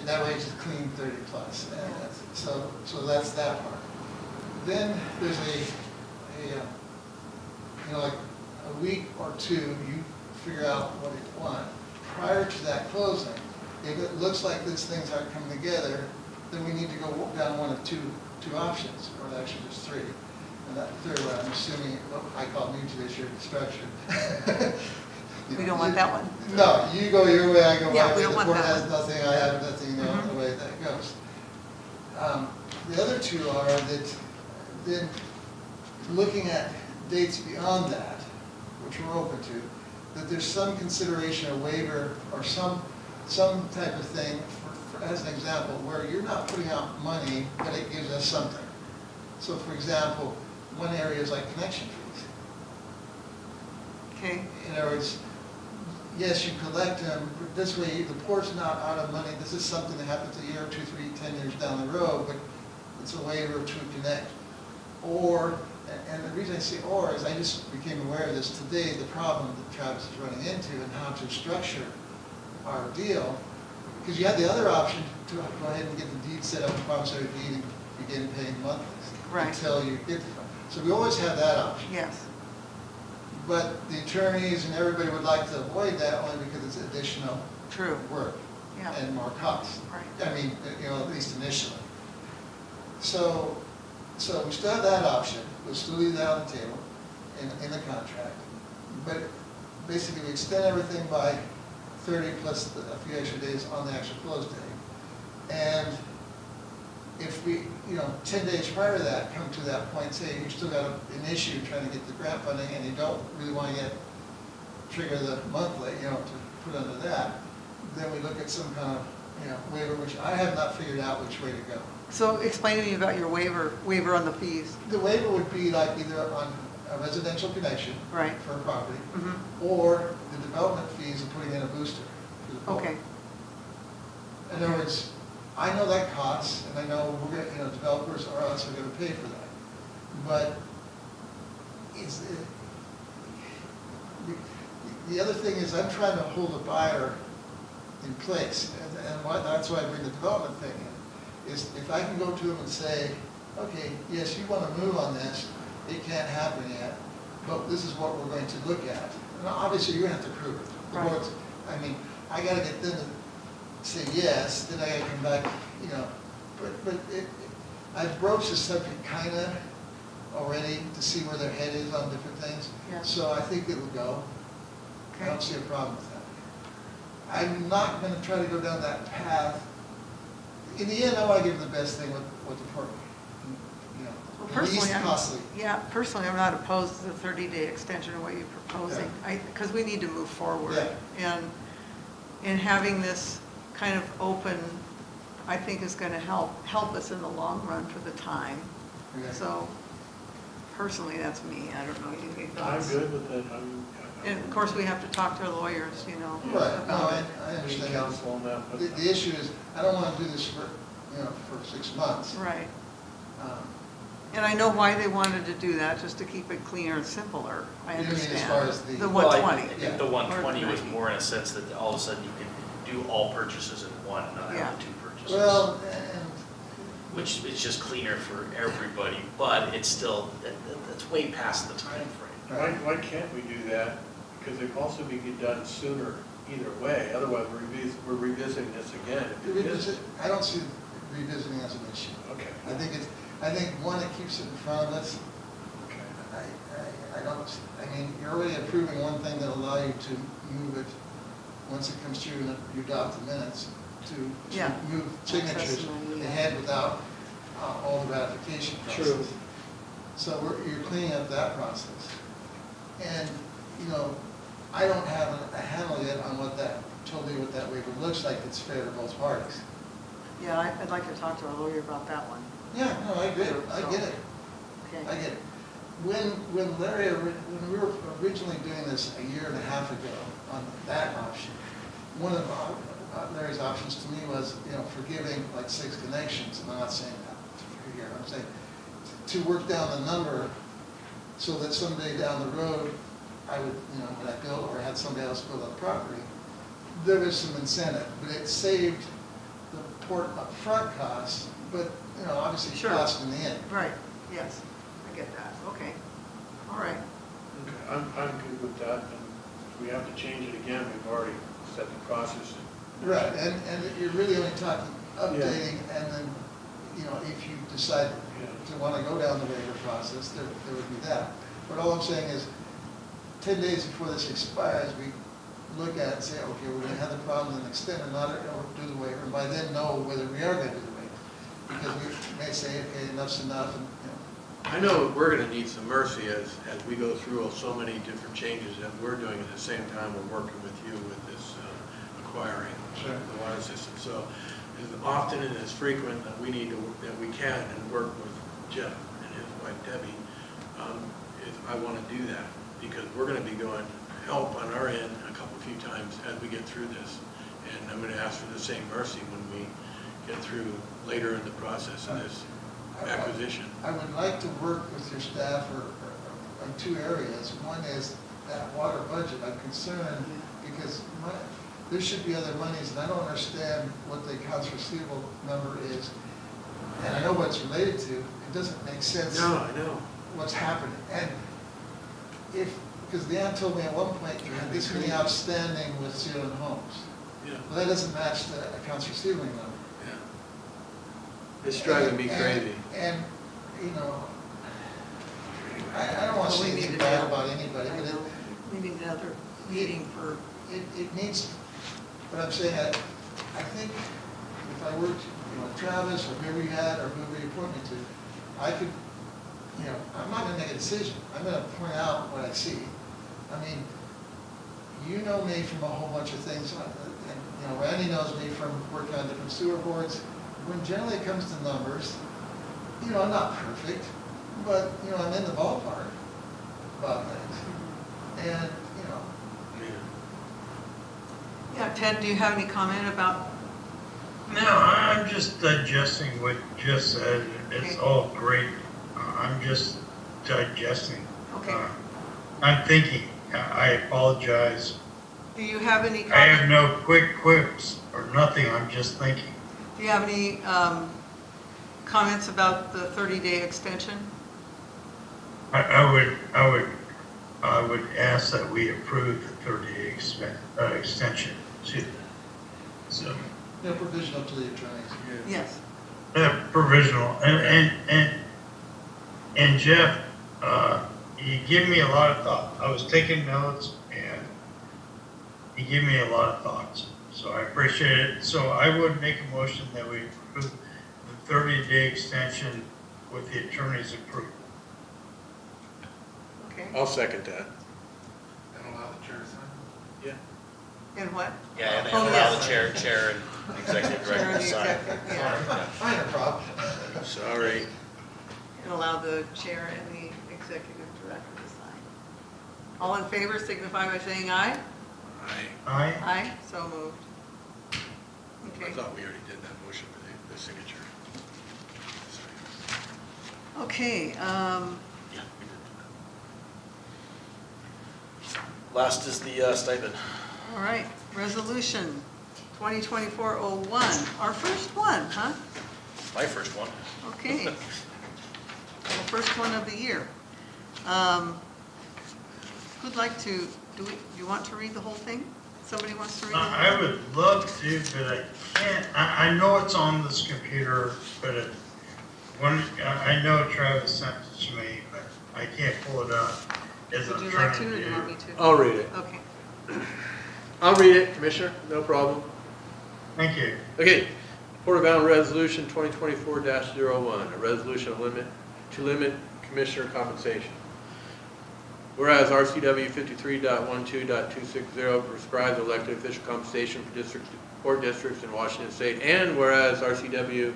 That way it's a clean 30 plus. And so that's that part. Then there's like a week or two, you figure out what you want. Prior to that closing, if it looks like these things aren't coming together, then we need to go down one of two options, or actually there's three. And that third one, I'm assuming, I call mutual structure. We don't want that one. No, you go your way, I go my way. We don't want The board that has nothing, I have nothing, the way that goes. The other two are that then looking at dates beyond that, which we're open to, that there's some consideration or waiver or some type of thing, as an example, where you're not putting out money, but it gives us something. So for example, one area is like connection fees. Okay. In other words, yes, you collect them, but this way the port's not out of money. This is something that happens a year, 2, 3, 10 years down the road, but it's a waiver to connect. Or, and the reason I say or is I just became aware of this today, the problem that Travis is running into and how to structure our deal. Because you had the other option to go ahead and get the deed set up, promissory deed, and begin paying monthly until you get the fund. So we always have that option. Yes. But the attorneys and everybody would like to avoid that only because it's additional work and more costs. Right. I mean, at least initially. So we still have that option. We'll still leave that on the table in the contract. But basically, we extend everything by 30 plus a few extra days on the actual close day. And if we, 10 days prior to that, come to that point, say you still got an issue trying to get the grant funding and you don't really want to trigger the monthly, to put under that, then we look at some kind of, waiver, which I have not figured out which way to go. So explain to me about your waiver on the fees. The waiver would be like either on a residential connection for a property, or the development fees of putting in a booster for the pole. Okay. In other words, I know that costs, and I know we're going, developers or us are going to pay for that. But the other thing is, I'm trying to hold a buyer in place, and that's why I bring the development thing in. Is if I can go to them and say, okay, yes, you want to move on this, it can't happen yet, but this is what we're going to look at. And obviously, you're going to have to prove it. The board's, I got to get them say yes, then I gotta come back, you know, but I've broached the subject kinda already to see where their head is on different things. Yeah. So I think it'll go. I Okay. don't see a problem with that. I'm not gonna try to go down that path. In the end, I wanna give them the best thing with the program, you know, Well, the personally, least costly. personally, I'm not opposed to the 30-day extension of what you're proposing, because we need to move forward. Yeah. And having this kind of open, I think is going to help us in the long run for the time. Yeah. So personally, that's me. I don't know, you think I'm thoughts? good with it. And of course, we have to talk to our lawyers, you know, Right, no, about it. I understand. Counsel on that. The issue is, I don't wanna do this for, you know, for 6 months. Right. Um, And I know why they wanted to do that, just to keep it cleaner and simpler. I You mean as understand. far as the- The Well, I 120. think the 120 was Or 90. more in a sense that all of a sudden you can do all purchases in one, not Yeah. have the two purchases. Well, and, Which is just cleaner for everybody, but it's still, that's way past the time frame. Why can't we do that? Because it also be done sooner either way, otherwise we're revisiting this again. I don't see revisiting as an issue. Okay. I think, one, it keeps it in front of us. Okay. I don't, I mean, you're already approving one thing that'll allow you to move it, once it comes through and you adopt the minutes, to Yeah. move signatures Testimony, yeah. ahead without all the ratification process. True. So you're cleaning up that process. And, you know, I don't have a handle yet on what that waiver looks like that's fair to both parties. Yeah, I'd like to talk to our lawyer about that one. Yeah, no, I get it, I get it. Okay. I get it. When we were originally doing this a year and a half ago on that option, one of Larry's options to me was, you know, forgiving like 6 connections, and I'm not saying that here, I'm saying to work down the number so that someday down the road, I would, you know, when I built or had somebody else build on the property, there was some incentive, but it saved the port upfront costs, but, you know, obviously Sure. cost in the end. Right, yes, I get that, okay, all right. Okay, I'm good with that, and if we have to change it again, we've already set the process. Right, and you're really only talking updating, and then, you know, if you decide to want to go down the waiver process, there would be that. But all I'm saying is, 10 days before this expires, we look at it and say, okay, we're going to have the problem and extend or not, or do the waiver, and by then know whether we are going to do the waiver. Because we may say, okay, enough's enough, and, you know. I know we're gonna need some mercy as we go through so many different changes that we're doing at the same time we're working with you with this acquiring Sure. the water system. So as often and as frequent that we need to, that we can and work with Jeff and his wife Debbie, I want to do that because we're going to be going help on our end a few times as we get through this. And I'm going to ask for the same mercy when we get through later in the process of this acquisition. I would like to work with your staff on 2 areas. One is that water budget. I'm concerned because there should be other monies, and I don't understand what the accounts receivable number is. And I know what it's related to. It doesn't make sense. No, I know. What's happening. And because Leanne told me at one point you had this many outstanding with Zealand Homes. Yeah. Well, that doesn't match the accounts receivable number. Yeah. It's driving me crazy. And, you know, I don't want to Well, say we anything need bad to- about anybody, I but know. We need another meeting for, it needs, but I'm saying, I think if I worked, you know, Travis or whoever you had or whoever you point me to, I could, you know, I'm not gonna make a decision. I'm gonna point out what I see. I mean, you know me from a whole bunch of things, and, you know, Randy knows me from working on different sewer boards. When generally it comes to numbers, you know, I'm not perfect, but, you know, I'm in the ballpark about things. And, you know, yeah, Ted, do you have any comment about, No, I'm just digesting what Jeff said. It's all great. I'm just digesting. okay, I'm thinking. I apologize. do you have any I have comment? no quick quips or nothing. I'm just thinking. Do you have any comments about the 30-day extension? I would ask that we approve the 30-day extension too. So, Yeah, provisional to the attorneys. Yes. Provisional, and Jeff, you give me a lot of thought. I was taking notes, and you give me a lot of thoughts, so I appreciate it. So I would make a motion that we approve the 30-day extension with the attorney's approval. Okay. I'll second that. And allow the chair to sign. Yeah. And what? Yeah, and Oh, allow yes. the chair and executive Chair director and to the sign. executive, yeah. I had a problem. Sorry. And allow the chair and the executive director to sign. All in favor signify by saying aye. Aye. Aye, so moved. I Okay. thought we already did that motion for the signature. Sorry. Okay, Yeah, we did. Last is the stipend. all right, resolution 2024-01, our first one, huh? My first one. Okay. Well, first one of the year. Who'd like to, do you want to read the whole thing? Somebody wants to read the whole I would love to, but I can't. I know it's on this computer, but I know Travis sent it to me, but I can't pull it up. As Would I'm you trying like to, or do you do. want me to? I'll read it. Okay. I'll read it, Commissioner, no problem. Thank you. Okay, Port of Allen Resolution 2024-01, a resolution to limit commissioner compensation. Whereas RCW 53.12.260 prescribes elected official compensation for port districts in Washington State, and whereas RCW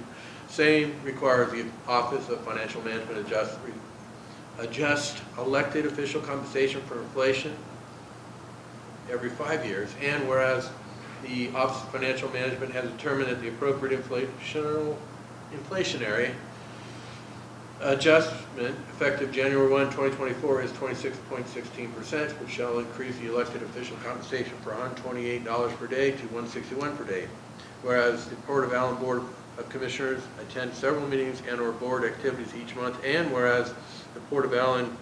same requires the Office of Financial Management adjust elected official compensation for inflation every 5 years, and whereas the Office of Financial Management has determined that the appropriate inflationary adjustment effective January 1, 2024 is 26.16%, which shall increase the elected official compensation for $128 per day to $161 per day. Whereas the Port of Allen Board of Commissioners attend several meetings and or board activities each month, and whereas the Port of Allen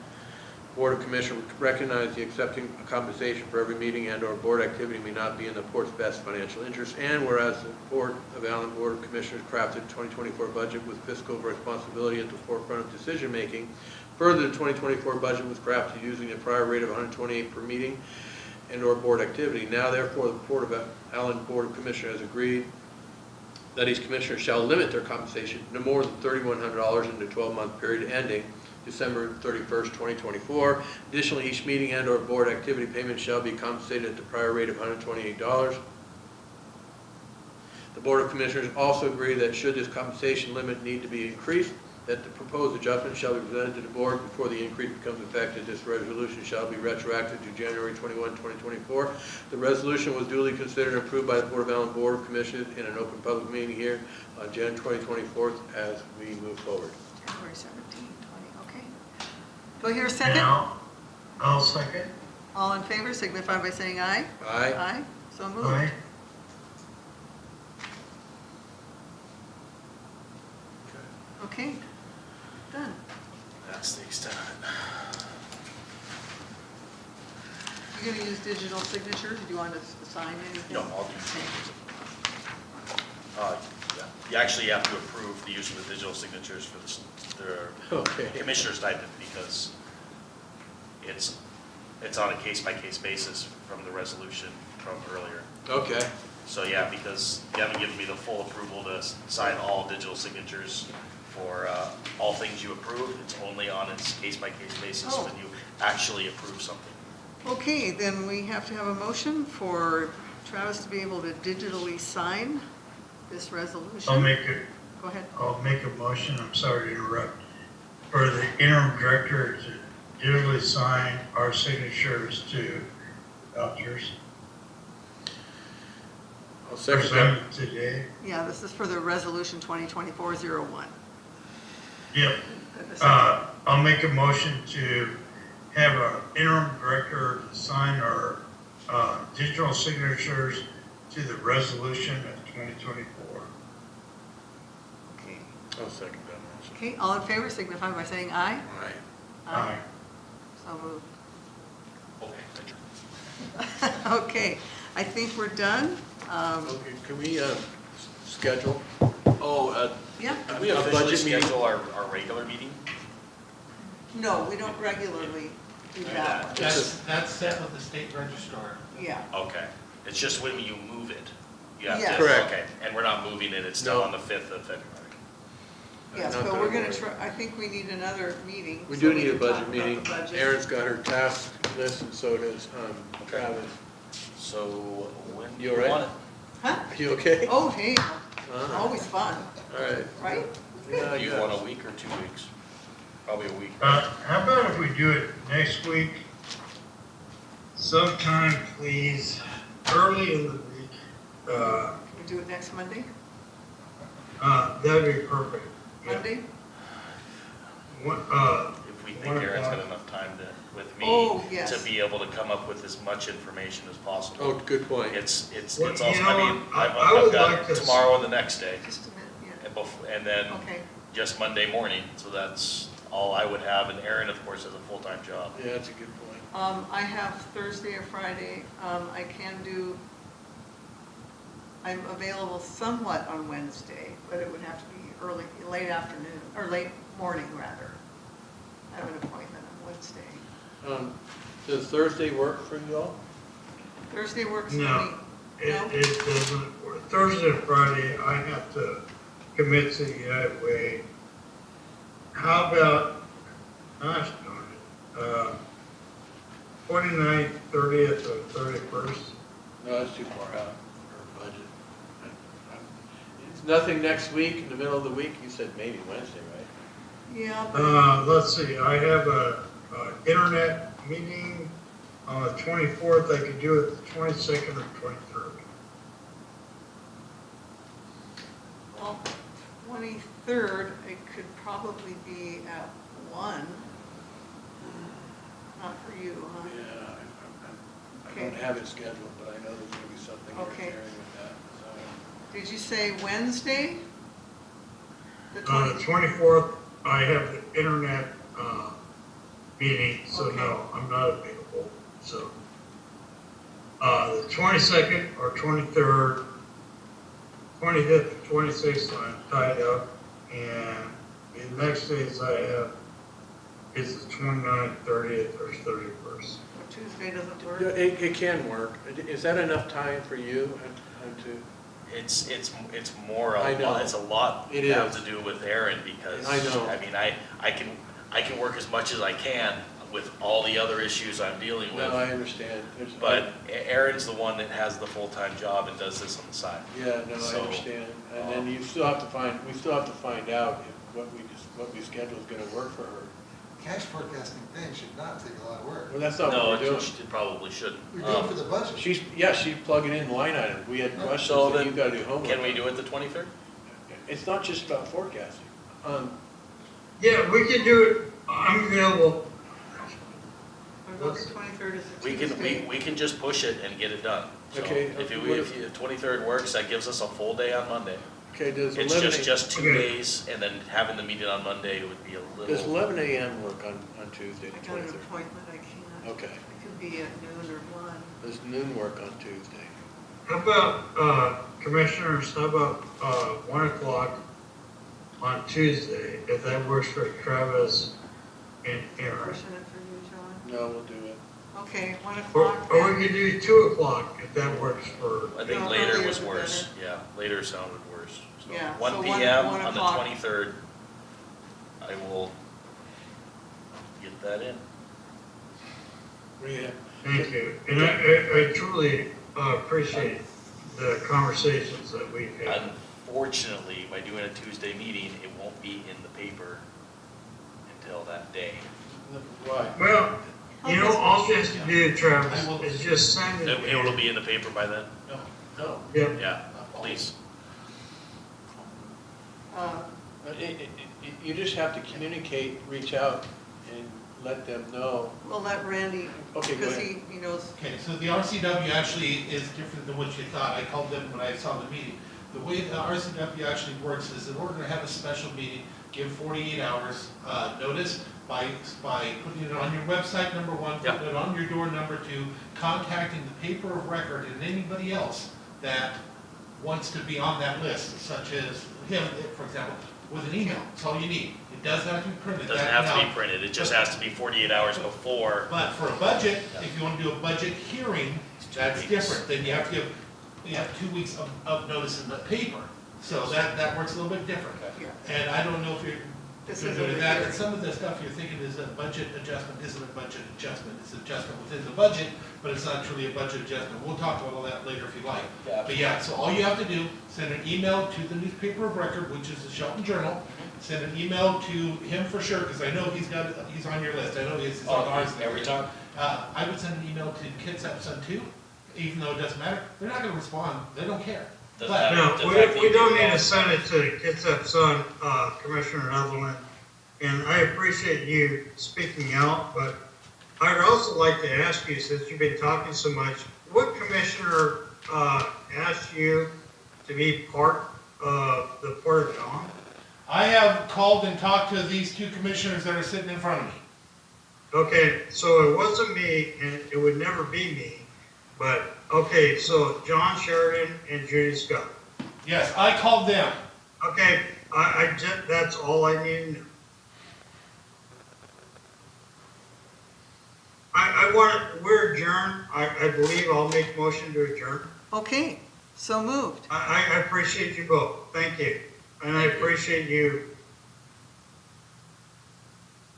Board of Commissioners recognize the accepting compensation for every meeting and or board activity may not be in the port's best financial interest, and whereas the Port of Allen Board of Commissioners crafted 2024 budget with fiscal responsibility at the forefront of decision making. Further, the 2024 budget was crafted using a prior rate of 128 per meeting and or board activity. Now therefore the Port of Allen Board of Commissioners has agreed that each commissioner shall limit their compensation no more than $3,100 in the 12-month period ending December 31st, 2024. Additionally, each meeting and or board activity payment shall be compensated at the prior rate of $128. The Board of Commissioners also agree that should this compensation limit need to be increased, that the proposed adjustment shall be presented to the board before the increase becomes effective. This resolution shall be retroactive to January 21, 2024. The resolution was duly considered and approved by the Port of Allen Board of Commissioners in an open public meeting here on January 2024 as we move forward. January 17, 20, okay. Do I hear a second? Now, I'll second. All in favor signify by saying aye. Aye. Aye, so moved. Aye. Okay, done. That's the extent of You're gonna use digital signatures? Do you want us to sign it. anything? No, I'll do. Yeah. You actually have to approve the use of the digital signatures for the Okay. commissioner stipend because it's on a case-by-case basis from the resolution from earlier. Okay. So yeah, because you haven't given me the full approval to sign all digital signatures for all things you approve, it's only on its case-by-case basis Oh. when you actually approve something. Okay, then we have to have a motion for Travis to be able to digitally sign this resolution. Go ahead. I'll make a motion, I'm sorry to interrupt, for the interim director to digitally sign our signatures to vouchers I'll second that. presented today. Yeah, this is for the resolution 2024-01. Yep. I'll make a motion to have an interim director sign our digital signatures to the resolution of 2024. Okay. I'll second that motion. Okay, all in favor signify by saying aye. Aye. Aye. So moved. Okay, thank you. Okay, I think we're done. Okay, can we schedule? Oh, Yeah? Do we A officially budget meeting? schedule our regular meeting? No, we don't regularly do that one. That's set with the state registrar. Yeah, Okay, it's just when you move it. You have Yes. to, Correct. okay, and we're not moving it, it's still No. on the 5th of February. yes, Not but that we're I'm gonna worried. try, I think we need another meeting. We so do need a can talk budget about meeting. the budget. Erin's got her task list, and so does Travis. So when do You you all right? want it? Huh? You okay? Oh, hey, Uh-huh. always fun, All right. right? Yeah, I Do you guess. want a week or 2 weeks? Probably a week. How about if we do it next week? Sometime, please, early in the week. We do it next Monday, That'd be perfect. Yeah. Monday? If we think 1 Erin's got o'clock. enough time to, with Oh, me, yes. to be able to come up with as much information as possible. Oh, good point. It's Well, also, you know I mean, what? I I've would got like to- tomorrow and the next day, Just a minute, and then yeah, okay. just Monday morning, so that's all I would have, and Erin, of course, has a full-time job. Yeah, that's a good point. I have Thursday or Friday, I can do, I'm available somewhat on Wednesday, but it would have to be early, late afternoon, or late morning, rather. I have an appointment on Wednesday. Does Thursday work for you all? Thursday works for me. No, it doesn't work. Thursday and Friday, I have to commit to the United Way. How about, gosh darn it, 29th, 30th, or 31st? No, that's too far out for budget. It's nothing next week, in the middle of the week? You said maybe Wednesday, right? Yeah, but Let's see, I have a internet meeting on the 24th. I could do it the 22nd or 23rd. well, 23rd, it could probably be at 1. Not for you, huh? Yeah, I don't Okay. have it scheduled, but I know there's gonna be something Okay. interfering with that, so. Did you say Wednesday? The On the 24th, I have the internet meeting, so Okay. no, I'm not available. So the 22nd or 23rd, 25th, 26th, I'm tied up, and the next days I have is the 29th, 30th, or 31st. Tuesday doesn't work? Yeah, it can work. Is that enough time for you to? It's more, I know. it's a lot It have is. to do with Erin, because, I know. I mean, I can work as much as I can with all the other issues I'm dealing with. No, I understand. But Erin's the one that has the full-time job and does this on the side. Yeah, no, I So, understand. And then we still have to find out if what we schedule is gonna work for her. Cash forecasting thing should not take a lot of work. Well, that's not No, what we're doing. it probably shouldn't. You're doing for the budget. She's plugging in line items. We had questions So that then, you gotta do homework. Can we do it the 23rd? It's not just about forecasting. Yeah, we can do it. I'm available. Or the 23rd is a We Tuesday? we can just push it and get it done. So Okay, If what you, if 23rd works, that gives us a full day on Monday. Okay, does It's 11 just 2 Okay. days, and then having the meeting on Monday would be a does little, 11 a.m. work on Tuesday, I the got an 23rd? appointment, I can't. Okay. It could be at noon or 1. Does noon work on Tuesday? How about, commissioners, how about 1 o'clock on Tuesday, if that works for Travis and Aaron? Pushing it for you, John? No, we'll do it. Okay, 1 Or, o'clock. or then. we could do 2 o'clock if that works for, I think No, later earlier was the worse. Yeah, later sounded worse. So Yeah, so 1 1 PM 1 on the o'clock. 23rd, I will get that in. Yeah. thank you. And I truly appreciate the conversations that we've had. Unfortunately, by doing a Tuesday meeting, it won't be in the paper until that day. Why? Well, you know, all you have to do, Travis, is just send it. It'll be in the paper by then? No. Yep. Yeah, please. You just have to communicate, reach out, and let them know. We'll let Randy, Okay, go because ahead. he knows. Okay, so the RCW actually is different than what you thought. I called them when I saw the meeting. The way the RCW actually works is in order to have a special meeting, give 48 hours notice by putting it on your website, number one, Yeah. putting it on your door, number two, contacting the paper of record and anybody else that wants to be on that list, such as him, for example, with an email, that's all you need. It doesn't have to be printed. It doesn't have to be printed, it just has to be 48 hours before. But for a budget, if you want to do a budget hearing, that's weeks. different. Then you have to give, you have 2 weeks of notice in the paper. So that works a little bit different. Yeah. And I don't know if you're This going is to do over that. here. And some of the stuff you're thinking is a budget adjustment isn't a budget adjustment. It's an adjustment within the budget, but it's not truly a budget adjustment. We'll talk about all that later if you like. Yeah. But yeah, so all you have to do, send an email to the newspaper of record, which is the Shelton Journal. Send an email to him for sure, because I know he's on your list. I know he's on ours. Every time? I would send an email to Kids Up Sun too, even though it doesn't matter. They're not gonna respond. They don't care. Doesn't But- matter. No, The fact that we you don't did need that. to send it to Kids Up Sun, Commissioner Netherland, and I appreciate you speaking out, but I'd also like to ask you, since you've been talking so much, what commissioner, asked you to be part of the Port of Dawn? I have called and talked to these two commissioners that are sitting in front of me. Okay, so it wasn't me, and it would never be me, but, okay, so John Sheridan and Judy Scott. Yes, I called them. Okay, I just, that's all I need to know. We're adjourned. I believe I'll make motion to adjourn. Okay, so moved. I appreciate you both. Thank you. And I appreciate you.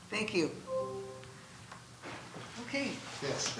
Thank you. Okay, Yes.